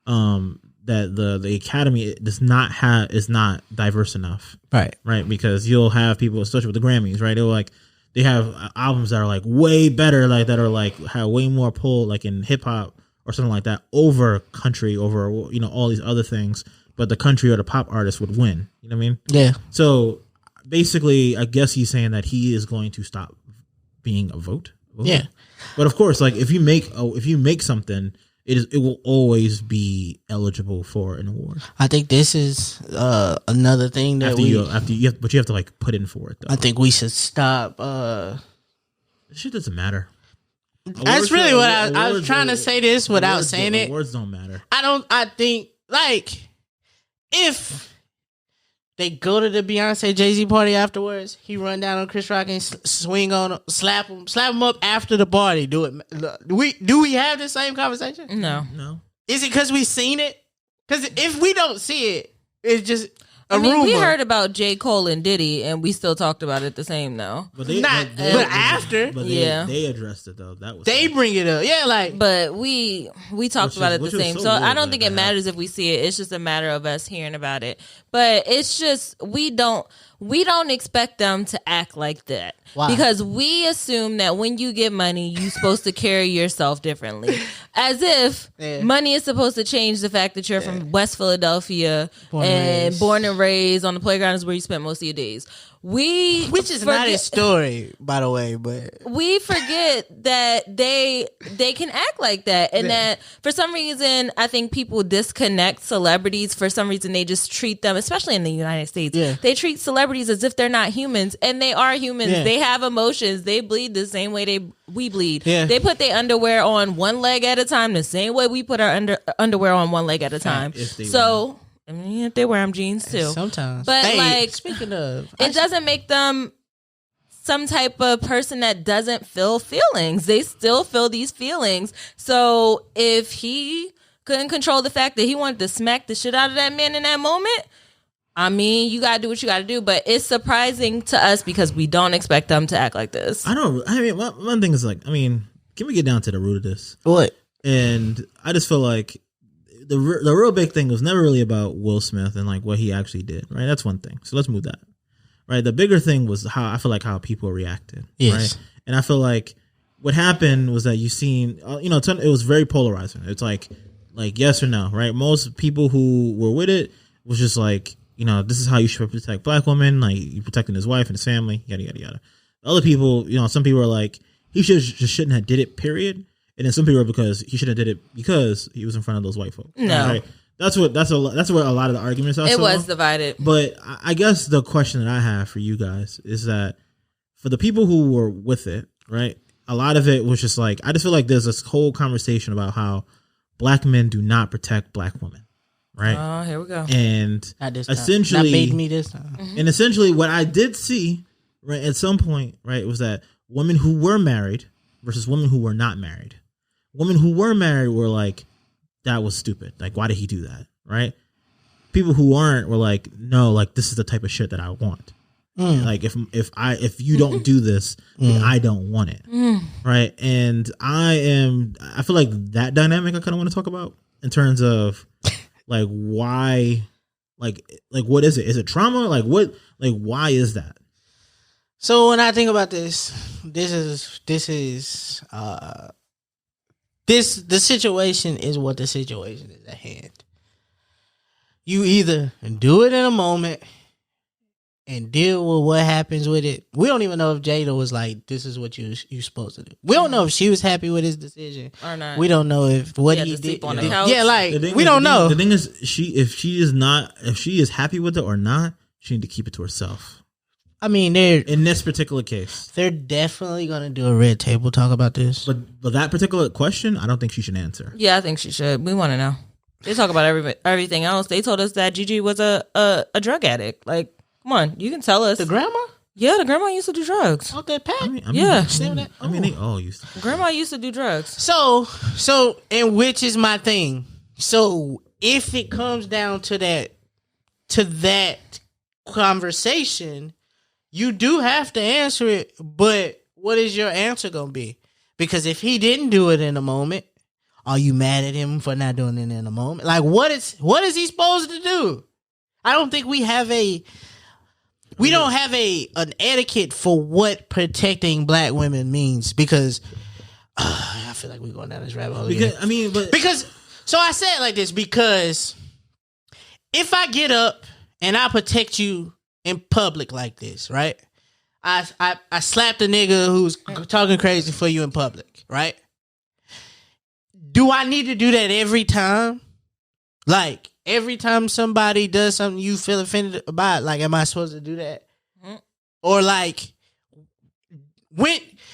that the Academy is not diverse enough, right? Because you'll have people, especially with the Grammys, right? They have albums that are like way better, like that are like have way more pull, like in hip hop or something like that, over country, over all these other things. But the country or the pop artist would win. You know what I mean? Yeah. So basically, I guess he's saying that he is going to stop being a vote. Yeah. But of course, like if you make something, it will always be eligible for an award. I think this is another thing that but you have to like put in for it though. I think we should stop. This shit doesn't matter. That's really what I was trying to say this without saying it. Awards don't matter. I think like if they go to the Beyonce Jay-Z party afterwards, he run down on Chris Rock and swing on him, slap him up after the party. Do we have the same conversation? No. Is it because we seen it? Because if we don't see it, it's just rumor. We heard about J. Cole and Diddy, and we still talked about it the same though. But after, they addressed it though. They bring it up, But we talked about it the same. So I don't think it matters if we see it. It's just a matter of us hearing about it. But it's just we don't expect them to act like that. Why? Because we assume that when you get money, you're supposed to carry yourself differently. As if money is supposed to change the fact that you're from West Philadelphia born and raised on the playground is where you spent most of your days. which is not his story, by the way, but we forget that they can act like that, and that for some reason I think people disconnect celebrities. For some reason they just treat them, especially in the United States, they treat celebrities as if they're not humans, and they are humans. They have emotions. They bleed the same way we bleed. They put their underwear on one leg at a time, the same way we put our underwear on one leg at a time. So I mean, if they wear them jeans too sometimes, but like speaking of, it doesn't make them some type of person that doesn't feel feelings. They still feel these feelings. So if he couldn't control the fact that he wanted to smack the shit out of that man in that moment, I mean, you gotta do what you gotta do. But it's surprising to us because we don't expect them to act like this. I mean, one thing is like, I mean, can we get down to the root of this? What? And I just feel like the real big thing was never really about Will Smith and like what he actually did, right? That's one thing. So let's move that, right? The bigger thing was how people reacted, right? And I feel like what happened was that it was very polarizing. It's like yes or no, right? Most people who were with it was just like, this is how you should protect black women, like you protecting his wife and his family, yada yada yada. Other people, some people are like, he shouldn't have did it, period. And then some people are because he should have did it because he was in front of those white folks. No, right? That's where a lot of the arguments are. It was divided. But I guess the question that I have for you guys is that for the people who were with it, right? A lot of it was just like, I just feel like there's this whole conversation about how black men do not protect black women, right? Oh, here we go. And essentially, that made me this time. And essentially, what I did see, right, at some point, right, was that women who were married versus women who were not married. Women who were married were like, that was stupid. Like, why did he do that? Right? People who aren't were like, no, like this is the type of shit that I want. Like if you don't do this, then I don't want it. Right? And I feel like that dynamic I kind of want to talk about in terms of like why, like what is it? Is it trauma? Like what? Like why is that? So when I think about this the situation is what the situation is at hand. You either do it in a moment and deal with what happens with it. We don't even know if Jada was like, this is what you're supposed to do. We don't know if she was happy with his decision or not. We don't know if what he did. Sleep on the couch. Yeah, like we don't know. The thing is, if she is happy with it or not, she need to keep it to herself. I mean, in this particular case, they're definitely gonna do a red table talk about this. But that particular question, I don't think she should answer. Yeah, I think she should. We want to know. They talk about everything else. They told us that Gigi was a drug addict. Like, come on, you can tell us. The grandma? Yeah, the grandma used to do drugs. Oh, that Pat? I mean, they all used to. Grandma used to do drugs. So, and which is my thing. So, if it comes down to that conversation, you do have to answer it, but what is your answer going to be? Because if he didn't do it in a moment, are you mad at him for not doing it in a moment? Like, what is he supposed to do? I don't think we don't have an etiquette for what protecting black women means, because I feel like we're going down this rabbit hole again. So I say it like this, because if I get up and I protect you in public like this, right? I slapped a nigga who's talking crazy for you in public, right? Do I need to do that every time? Like, every time somebody does something you feel offended about, like, am I supposed to do that? Or like,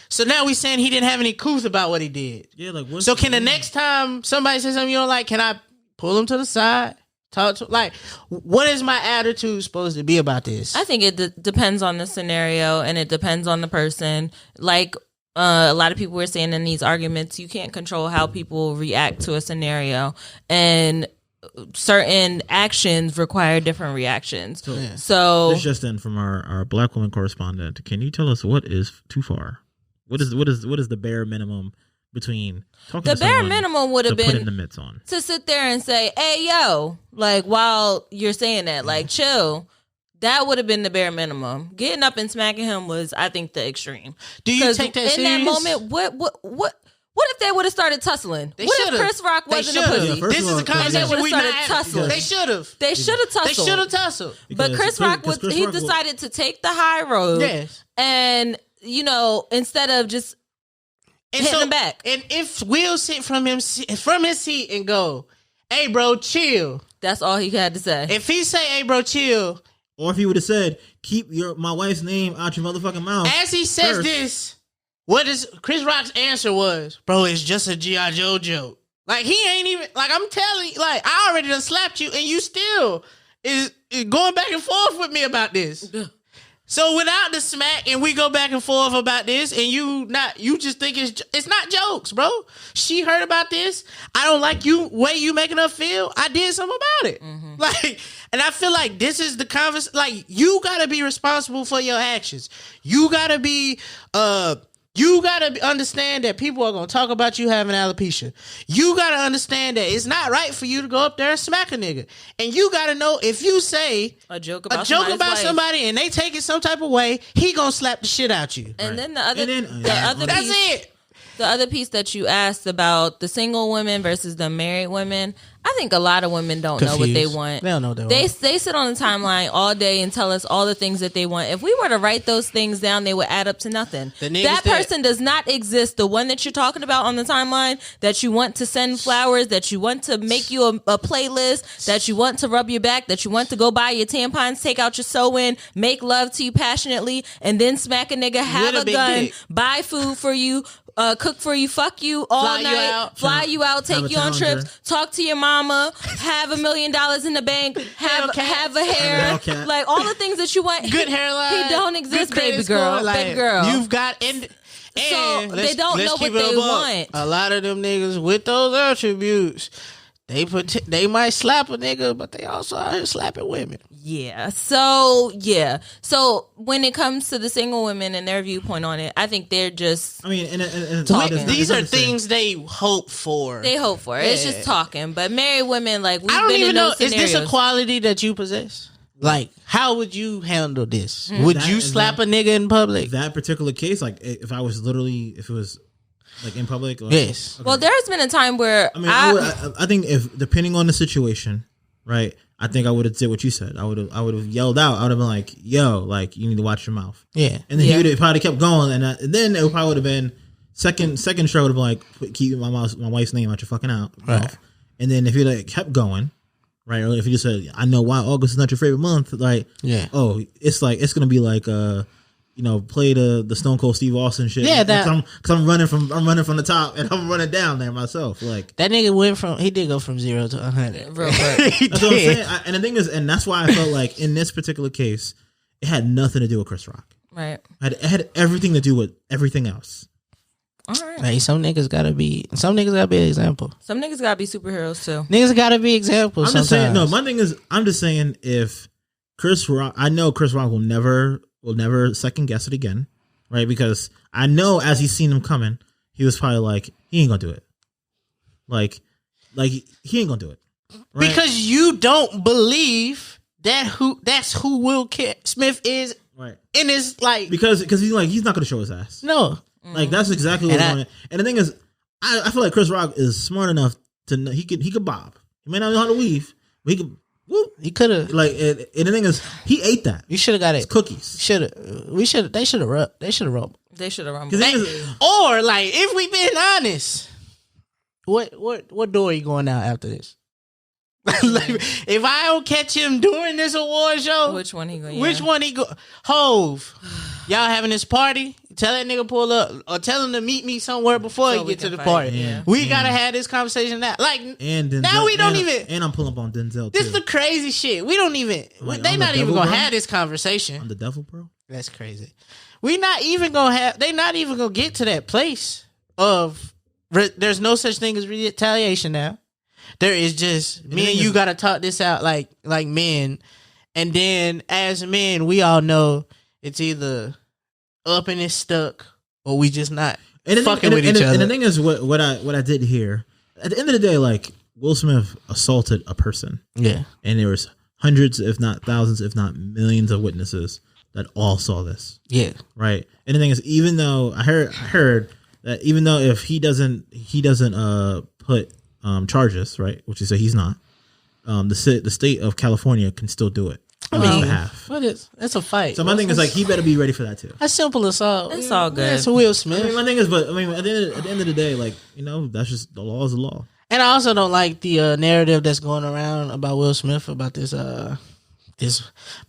so now we saying he didn't have any couth about what he did. Yeah, like, so can the next time somebody says something you don't like, can I pull him to the side? Talk to, like, what is my attitude supposed to be about this? I think it depends on the scenario, and it depends on the person. Like, a lot of people were saying in these arguments, you can't control how people react to a scenario, and certain actions require different reactions. So this just in from our black woman correspondent. Can you tell us what is too far? What is the bare minimum between talking the to bare minimum would have been putting the mitts on, to sit there and say, hey, yo, like, while you're saying that, like, chill. That would have been the bare minimum. Getting up and smacking him was, I think, the extreme. Do you take that serious? In that moment, What if they would have started tussling? They What should've. if Chris Rock They wasn't a should've. pussy? Yeah, first This of is all, a conversation they we would've not started tussling. They should have. They should have They tussled. should have tussled. But Because Chris Rock was Chris he Rock decided to take the high road. Yes. And instead of just hitting him back. And if Will sit from his seat and go, "Hey, bro, chill." That's all he had to say. If he say, "Hey, bro, chill," or if he would have said, "Keep my wife's name out your motherfucking mouth." as he says first. this, what is Chris Rock's answer was, "Bro, it's just a G.I. Joe joke." Like he ain't even like I'm telling you, like I already done slapped you and you still is going back and forth with me about this. So without the smack and we go back and forth about this and you just think it's not jokes, bro. She heard about this. I don't like way you making her feel. I did something about it. Mm-hmm. Like, and I feel like this is the conversation. Like you gotta be responsible for your actions. You gotta be understand that people are going to talk about you having alopecia. You got to understand that it's not right for you to go up there and smack a nigga. And you got to know if you say a joke about somebody and they take it some type of way, he going to slap the shit out you. And then the other that's piece, it. The other piece that you asked about the single women versus the married women, I think a lot of women don't know what they want. They don't know what they want. They sit on the timeline all day and tell us all the things that they want. If we were to write those things down, they would add up to nothing. That person does not exist. The one that you're talking about on the timeline, that you want to send flowers, that you want to make you a playlist, that you want to rub your back, that you want to go buy your tampons, take out your sew-in, make love to you passionately, and then smack a nigga, have a gun, buy food for you, cook for you, fuck you all night, fly you out, take you on trips, talk to your mama, have $1 million in the bank, have a hair, like all the things that you want. Good hairline. He don't exist, baby girl. Baby girl. You've got so they don't know what they want. A lot of them niggas with those attributes, they might slap a nigga, but they also out here slapping women. Yeah. So when it comes to the single women and their viewpoint on it, I think they're just. I mean, and talking. These are things they hope for. They hope for it. It's just talking. But married women, like we've I don't been even in know. those Is scenarios. this a quality that you possess? Like, how would you handle this? Mm-hmm. Would you slap a nigga in public? That particular case, like if it was like in public. Or, Yes. Okay. Well, there's been a time where I think if depending on the situation, right? I think I would have said what you said. I would have yelled out. I would have been like, "Yo, like you need to watch your mouth." Yeah. And then he would have probably kept going, and then it probably would have been second show would have been like, "Keep my wife's name out your fucking mouth." Right. And then if he like kept going, right? Or if he just said, "I know why August is not your favorite month," like, yeah. Oh, it's gonna be like play the Stone Cold Steve Austin shit. Yeah, because I'm running from the top and I'm running down there myself. Like that nigga he did go from 0 to 100 real quick. That's what I'm saying. And the thing is, and that's why I felt like in this particular case, it had nothing to do with Chris Rock. Right. It had everything to do with everything else. All right. Like some niggas gotta be an example. Some niggas gotta be superheroes too. Niggas gotta be examples. I'm just saying. No, my thing is, I'm just saying if Chris Rock, I know Chris Rock will never second guess it again, right? Because I know as he's seen him coming, he was probably like, he ain't gonna do it. Like he ain't gonna do it. Right? Because you don't believe that's who Will Smith is, right? And it's like because he's not gonna show his ass. No, like that's exactly what's going on. And the thing is, I feel like Chris Rock is smart enough to know he could bob. He may not know how to weave, but he could. Whoop. He could have and the thing is, he ate that. You should have got it. It's cookies. They should have rumbled. They should have rumbled. Or like, if we being honest, what door are you going out after this? Like, if I don't catch him during this award show, which one he go? Hove, y'all having this party? Tell that nigga pull up, or tell him to meet me somewhere before he get to the party. Yeah. We gotta have this conversation now. Like, and Denzel, now we don't even. And I'm pulling up on Denzel. This too. is the crazy shit. We don't even. Like, they not even gonna bro? have this conversation. On the devil, bro. That's crazy. We not even gonna have. They not even gonna get to that place of. There's no such thing as retaliation now. There is just me and you gotta talk this out like men, and then as men, we all know it's either up and it's stuck, or we just not fucking with each other. And the thing is, what I did here at the end of the day, like Will Smith assaulted a person, yeah, and there was hundreds, if not thousands, if not millions of witnesses that all saw this, yeah, right. And the thing is, even though I heard that even though if he doesn't put charges, right, which you say he's not, the state of California can still do it on his behalf. But it's a fight. So my thing is like he better be ready for that too. That's simple assault. It's all good. It's Will Smith. I mean, my thing is, at the end of the day, like, you know, that's just the law is the law. And I also don't like the narrative that's going around about Will Smith, about this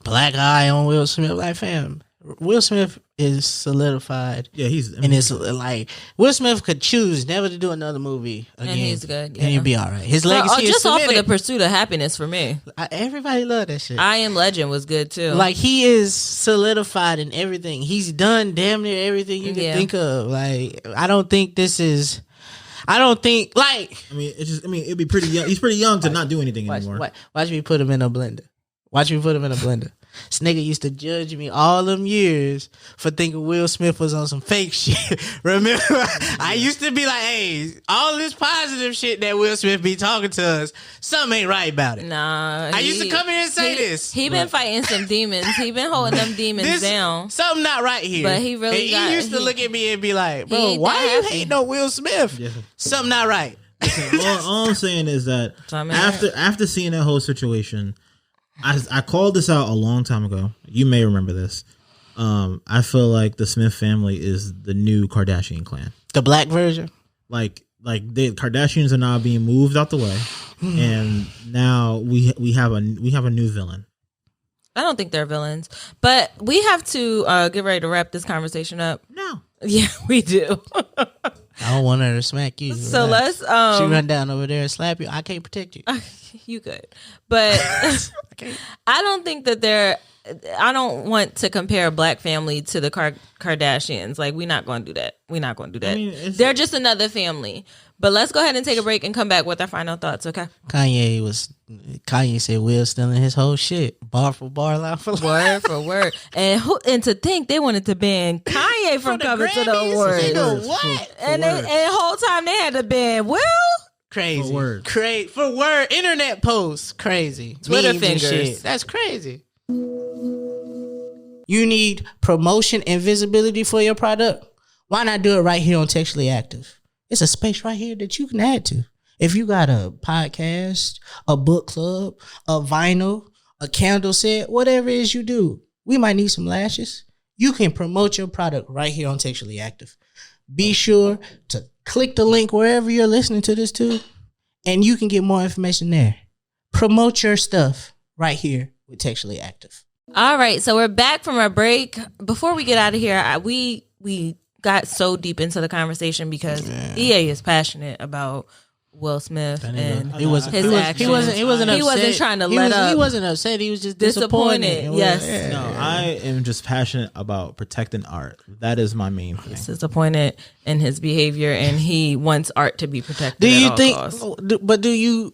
black eye on Will Smith. Like, fam, Will Smith is solidified. Yeah, and it's like Will Smith could choose never to do another movie again, and he's good, and he'd be all right. His legacy is just off cemented. of the Pursuit of Happiness for me. Everybody love that shit. I Am Legend was good too. Like, he is solidified in everything. He's done damn near everything you can think of. Like, I don't think like. I mean, it's just. I mean, it'd be pretty young. He's pretty young to not do anything anymore. Watch me put him in a blender. This nigga used to judge me all them years for thinking Will Smith was on some fake shit. Remember? I used to be like, hey, all this positive shit that Will Smith be talking to us, something ain't right about it. Nah. I used to come here and say this. He been fighting some demons. He been holding them demons down. Something not right here. But he really he used to look at me and be like, bro, why you hating on Will Smith? Yeah. Something not right. Listen, all I'm saying is that after seeing that whole situation, I called this out a long time ago. You may remember this. I feel like the Smith family is the new Kardashian clan. The black version? Like the Kardashians are now being moved out the way, and now we have a new villain. I don't think they're villains, but we have to get ready to wrap this conversation up. No. Yeah, we do. I don't want her to smack you. So let's she run down over there and slap you. I can't protect you. You could, but I don't think that I don't want to compare a black family to the Kardashians. Like, we're not going to do that. I mean, they're just another family. But let's go ahead and take a break and come back with our final thoughts, okay? Kanye said Will stealing his whole shit, bar for bar, line for line. Word for word. And to think they wanted to ban Kanye from coming to the awards. What? And the whole time they had to ban Will? Crazy. For word. Internet posts. Crazy. Twitter Memes and fingers. shit. That's crazy. You need promotion and visibility for your product? Why not do it right here on Textually Active? It's a space right here that you can add to. If you got a podcast, a book club, a vinyl, a candle set, whatever it is you do, we might need some lashes. You can promote your product right here on Textually Active. Be sure to click the link wherever you're listening to this to, and you can get more information there. Promote your stuff right here with Textually Active. All right, so we're back from our break. Before we get out of here, we got so deep into the conversation because EA is passionate about Will Smith and his actions. He wasn't upset. He wasn't trying to let up. He wasn't upset. He was just disappointed. Yes. No, I am just passionate about protecting art. That is my main thing. He's disappointed in his behavior, and he wants art to be protected. Do you at all think? costs. But do you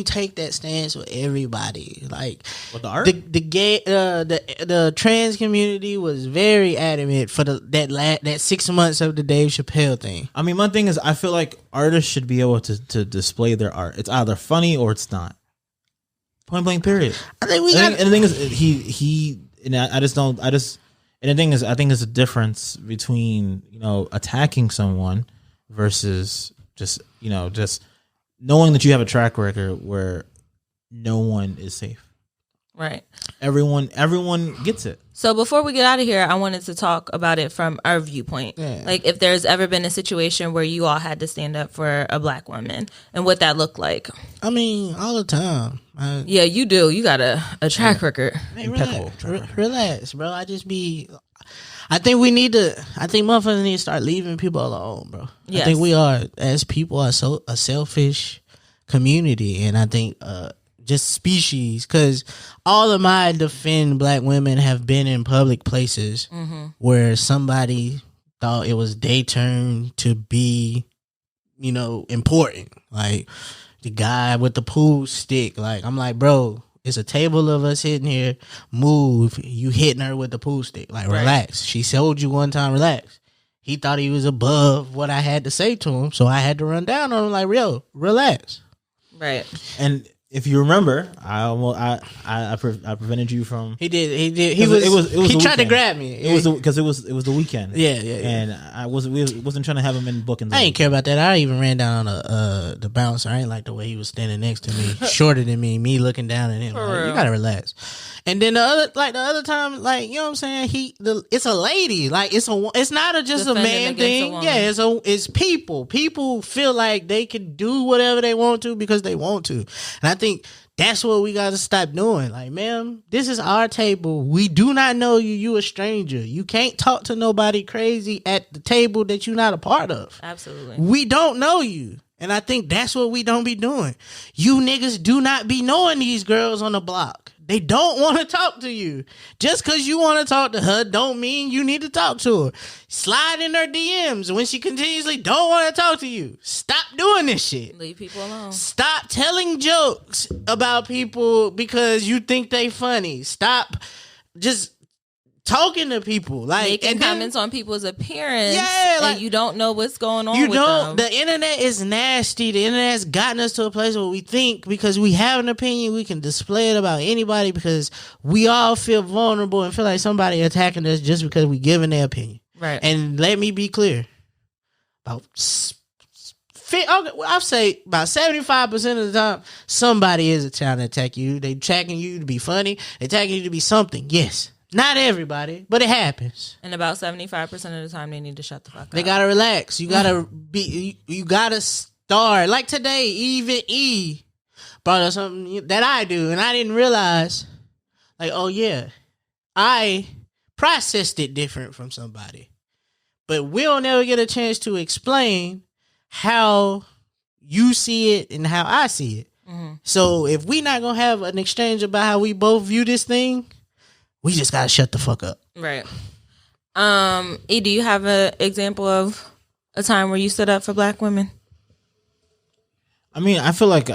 take that stance with everybody? Like with the art, the gay, the trans community was very adamant for that 6 months of the Dave Chappelle thing. I mean, my thing is, I feel like artists should be able to display their art. It's either funny or it's not. Point blank. Period. I think and the thing is, I think there's a difference between, you know, attacking someone versus just knowing that you have a track record where no one is safe. Right. Everyone gets it. So before we get out of here, I wanted to talk about it from our viewpoint. Yeah. Like, if there's ever been a situation where you all had to stand up for a black woman and what that looked like. I mean, all the time. Yeah, you do. You got a track record. Hey, relax, bro. I think motherfuckers need to start leaving people alone, bro. Yes. I think we are, as people, a selfish community, and I think just species, because all of my defend black women have been in public places where somebody thought it was their turn to be, you know, important. Like the guy with the pool stick. Like, I'm like, bro, it's a table of us hitting here. Move. You hitting her with the pool stick. Like, relax. She told you one time, relax. He thought he was above what I had to say to him, so I had to run down on him like, relax. Right. And if you remember, I prevented you from. He did. He tried to grab me. It was because it was the weekend. Yeah. And we wasn't trying to have him in bookings. I didn't care about that. I even ran down on the bouncer. I ain't like the way he was standing next to me, shorter than me looking down at him. Like, you gotta relax. And then the other time, like, you know what I'm saying? It's a lady. Like, it's not just a man thing. Yeah, it's people. People feel like they can do whatever they want to because they want to. And I think that's what we got to stop doing. Like, ma'am, this is our table. We do not know you. You a stranger. You can't talk to nobody crazy at the table that you're not a part of. Absolutely. We don't know you. And I think that's what we don't be doing. You niggas do not be knowing these girls on the block. They don't want to talk to you. Just because you want to talk to her don't mean you need to talk to her. Slide in her DMs when she continuously don't want to talk to you. Stop doing this shit. Leave people alone. Stop telling jokes about people because you think they funny. Stop just talking to people, like making comments on people's appearance. Yeah, like, and you don't know what's going on. The internet is nasty. The internet has gotten us to a place where we think because we have an opinion, we can display it about anybody because we all feel vulnerable and feel like somebody attacking us just because we giving their opinion. Right. And let me be clear, I'll say about 75% of the time, somebody is trying to attack you. They attacking you to be funny. They attacking you to be something. Yes. Not everybody, but it happens. And about 75% of the time, they need to shut the fuck up. They gotta relax. You gotta you gotta start. Like today, even E brought up something that I do, and I didn't realize. Like, oh yeah, I processed it different from somebody, but we'll never get a chance to explain how you see it and how I see it. Mm-hmm. So if we not gonna have an exchange about how we both view this thing, we just gotta shut the fuck up. Right. E, do you have an example of a time where you stood up for Black women? I mean, I feel like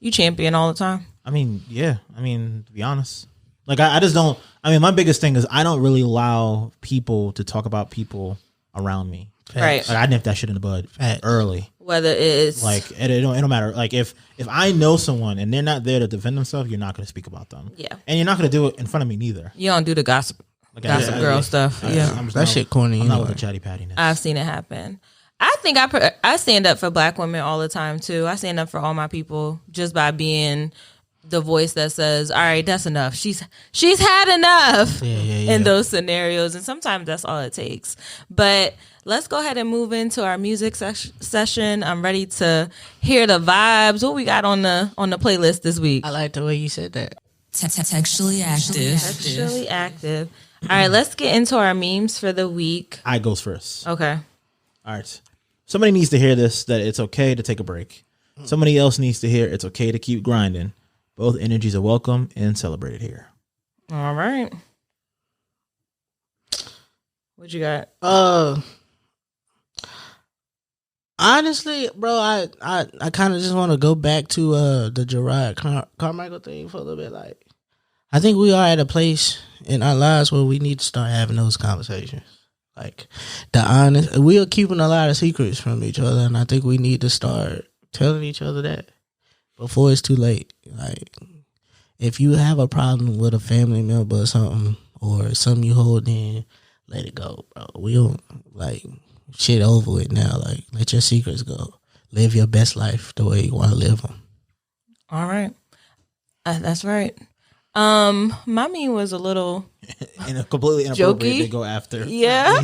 you champion all the time. I mean, yeah. I mean, to be honest, like I just don't. I mean, my biggest thing is I don't really allow people to talk about people around me. Right. Like, I nip that shit in the bud early. Whether it's like it don't matter. Like if I know someone and they're not there to defend themselves, you're not going to speak about them. Yeah. And you're not going to do it in front of me neither. You don't do the gossip girl stuff. That shit corny. I'm not with the chatty pattiness. I've seen it happen. I think I stand up for Black women all the time too. I stand up for all my people just by being the voice that says, all right, that's enough. She's had enough in those scenarios. And sometimes that's all it takes. But let's go ahead and move into our music session. I'm ready to hear the vibes. What we got on the playlist this week? I like the way you said that. Textually active. Textually active. All right, let's get into our memes for the week. I goes first. Okay. All right. Somebody needs to hear this, that it's okay to take a break. Somebody else needs to hear it's okay to keep grinding. Both energies are welcome and celebrated here. All right. What you got? Honestly, bro, I kind of just want to go back to the Gerard Carmichael thing for a little bit. Like, I think we are at a place in our lives where we need to start having those conversations. Like, we are keeping a lot of secrets from each other, and I think we need to start telling each other that before it's too late. Like, if you have a problem with a family member or something you hold in, let it go, bro. We don't, like, shit over with now. Like, let your secrets go. Live your best life the way you want to live them. All right. That's right. My meme was a little and a completely inappropriate jokey to go after. Yeah.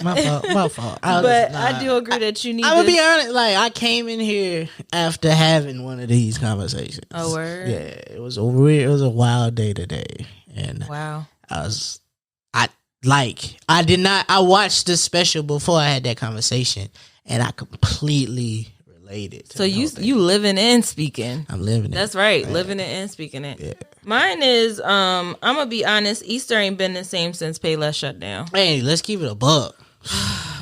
My fault. I do agree that you need I'm gonna be honest, like, I came in here after having one of these conversations. Oh, word? Yeah, it was a wild day today. And wow. I watched the special before I had that conversation, and I completely related to so you living and speaking. I'm living it. That's right. Man. Living it and speaking it. Yeah. Mine is I'm gonna be honest, Easter ain't been the same since Payless shut down. Hey, let's keep it a buck.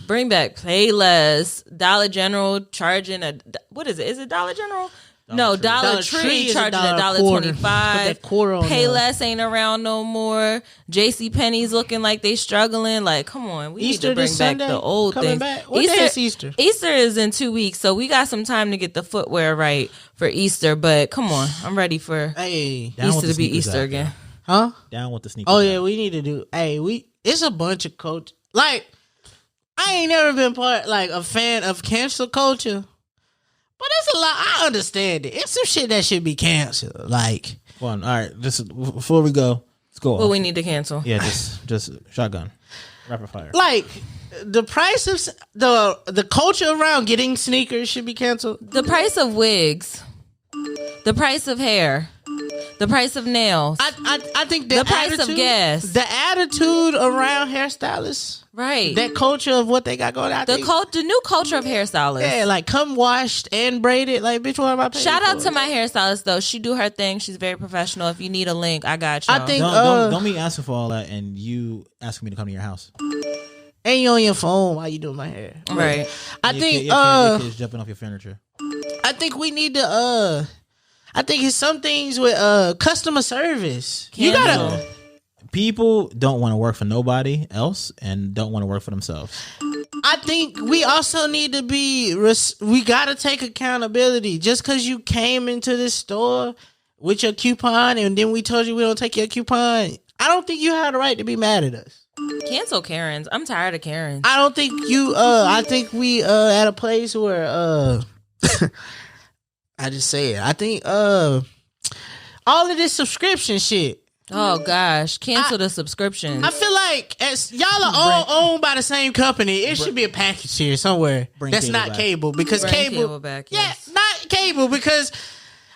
Bring back Payless. Dollar General charging what is it? Is it Dollar General? No, Dollar Tree is charging $1.25. Put that quarter on there. Payless ain't around no more. JCPenney's looking like they struggling. Like, come on, we Easter need to bring this back Sunday? the old Coming things. back? What day is Easter? Easter is in 2 weeks, so we got some time to get the footwear right for Easter. But come on, I'm ready for Easter to be Easter again. Huh? Down with the sneakers. Oh yeah, we need to do. It's a bunch of culture. Like, I ain't never been a fan of cancel culture. But that's a lot. I understand it. It's some shit that should be canceled. Like, All right, just before we go, let's go. What we need to cancel? Yeah, just shotgun, rapid fire. like the price of the culture around getting sneakers should be canceled. The price of wigs, the price of hair, the price of nails. I think the price of gas, the attitude around hairstylists, right? that culture of what they got going on. The new culture of hairstylists. Yeah, like come washed and braided. Like, bitch, what am I paying Shout out for? to my hairstylist though. She do her thing. She's very professional. If you need a link, I got you. I think Don't be asking for all that and you asking me to come to your house. And you on your phone while you doing my hair. Right. I think your kids jumping off your furniture. I think we need to I think it's some things with customer service. You gotta. People don't want to work for nobody else and don't want to work for themselves. I think we also need to be. We gotta take accountability. Just because you came into this store with your coupon and then we told you we don't take your coupon, I don't think you have the right to be mad at us. Cancel Karens. I'm tired of Karens. I don't think you. I think we at a place where I just say it. I think all of this subscription shit. Oh gosh, cancel the subscription. I feel like as y'all are all owned by the same company, it should be a package here somewhere that's not cable because Bring cable back, yeah, yes. not cable because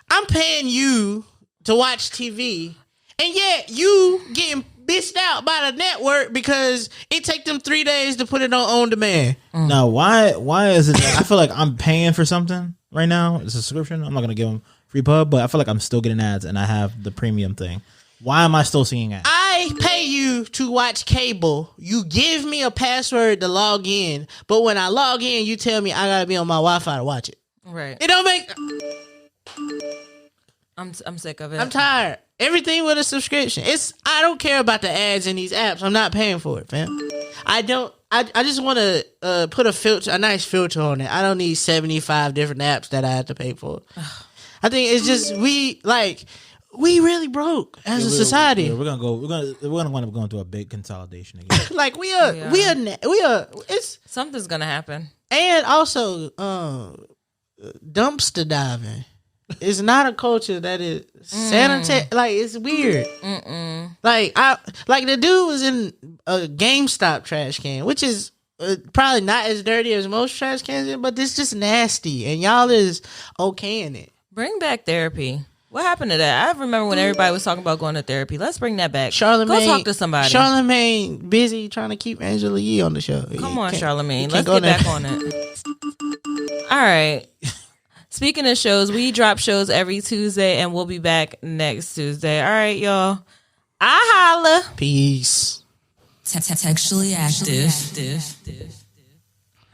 I'm paying you to watch TV and yet you getting bitched out by the network because it take them 3 days to put it on demand. Now, why is it that I feel like I'm paying for something right now? It's a subscription. I'm not gonna give them free pub, but I feel like I'm still getting ads and I have the premium thing. Why am I still seeing ads? I pay you to watch cable. You give me a password to log in, but when I log in, you tell me I gotta be on my Wi-Fi to watch it. Right. It don't make. I'm sick of it. I'm tired. Everything with a subscription. I don't care about the ads in these apps. I'm not paying for it, fam. I don't. I just want to put a nice filter on it. I don't need 75 different apps that I have to pay for. I think it's just we really broke as a society. We're gonna wind up going through a big consolidation again. Like we are. It's something's gonna happen. And also, dumpster diving is not a culture that is sanitary. Like it's weird. Like the dude was in a GameStop trash can, which is probably not as dirty as most trash cans, but it's just nasty, and y'all is okaying it. Bring back therapy. What happened to that? I remember when everybody was talking about going to therapy. Let's bring that back. Charlemagne, go talk to somebody. Charlemagne busy trying to keep Angela Yee on the show. Come on, Charlemagne. Let's get back on it. All right. Speaking of shows, we drop shows every Tuesday, and we'll be back next Tuesday. All right, y'all. I holla. Peace. Textually active.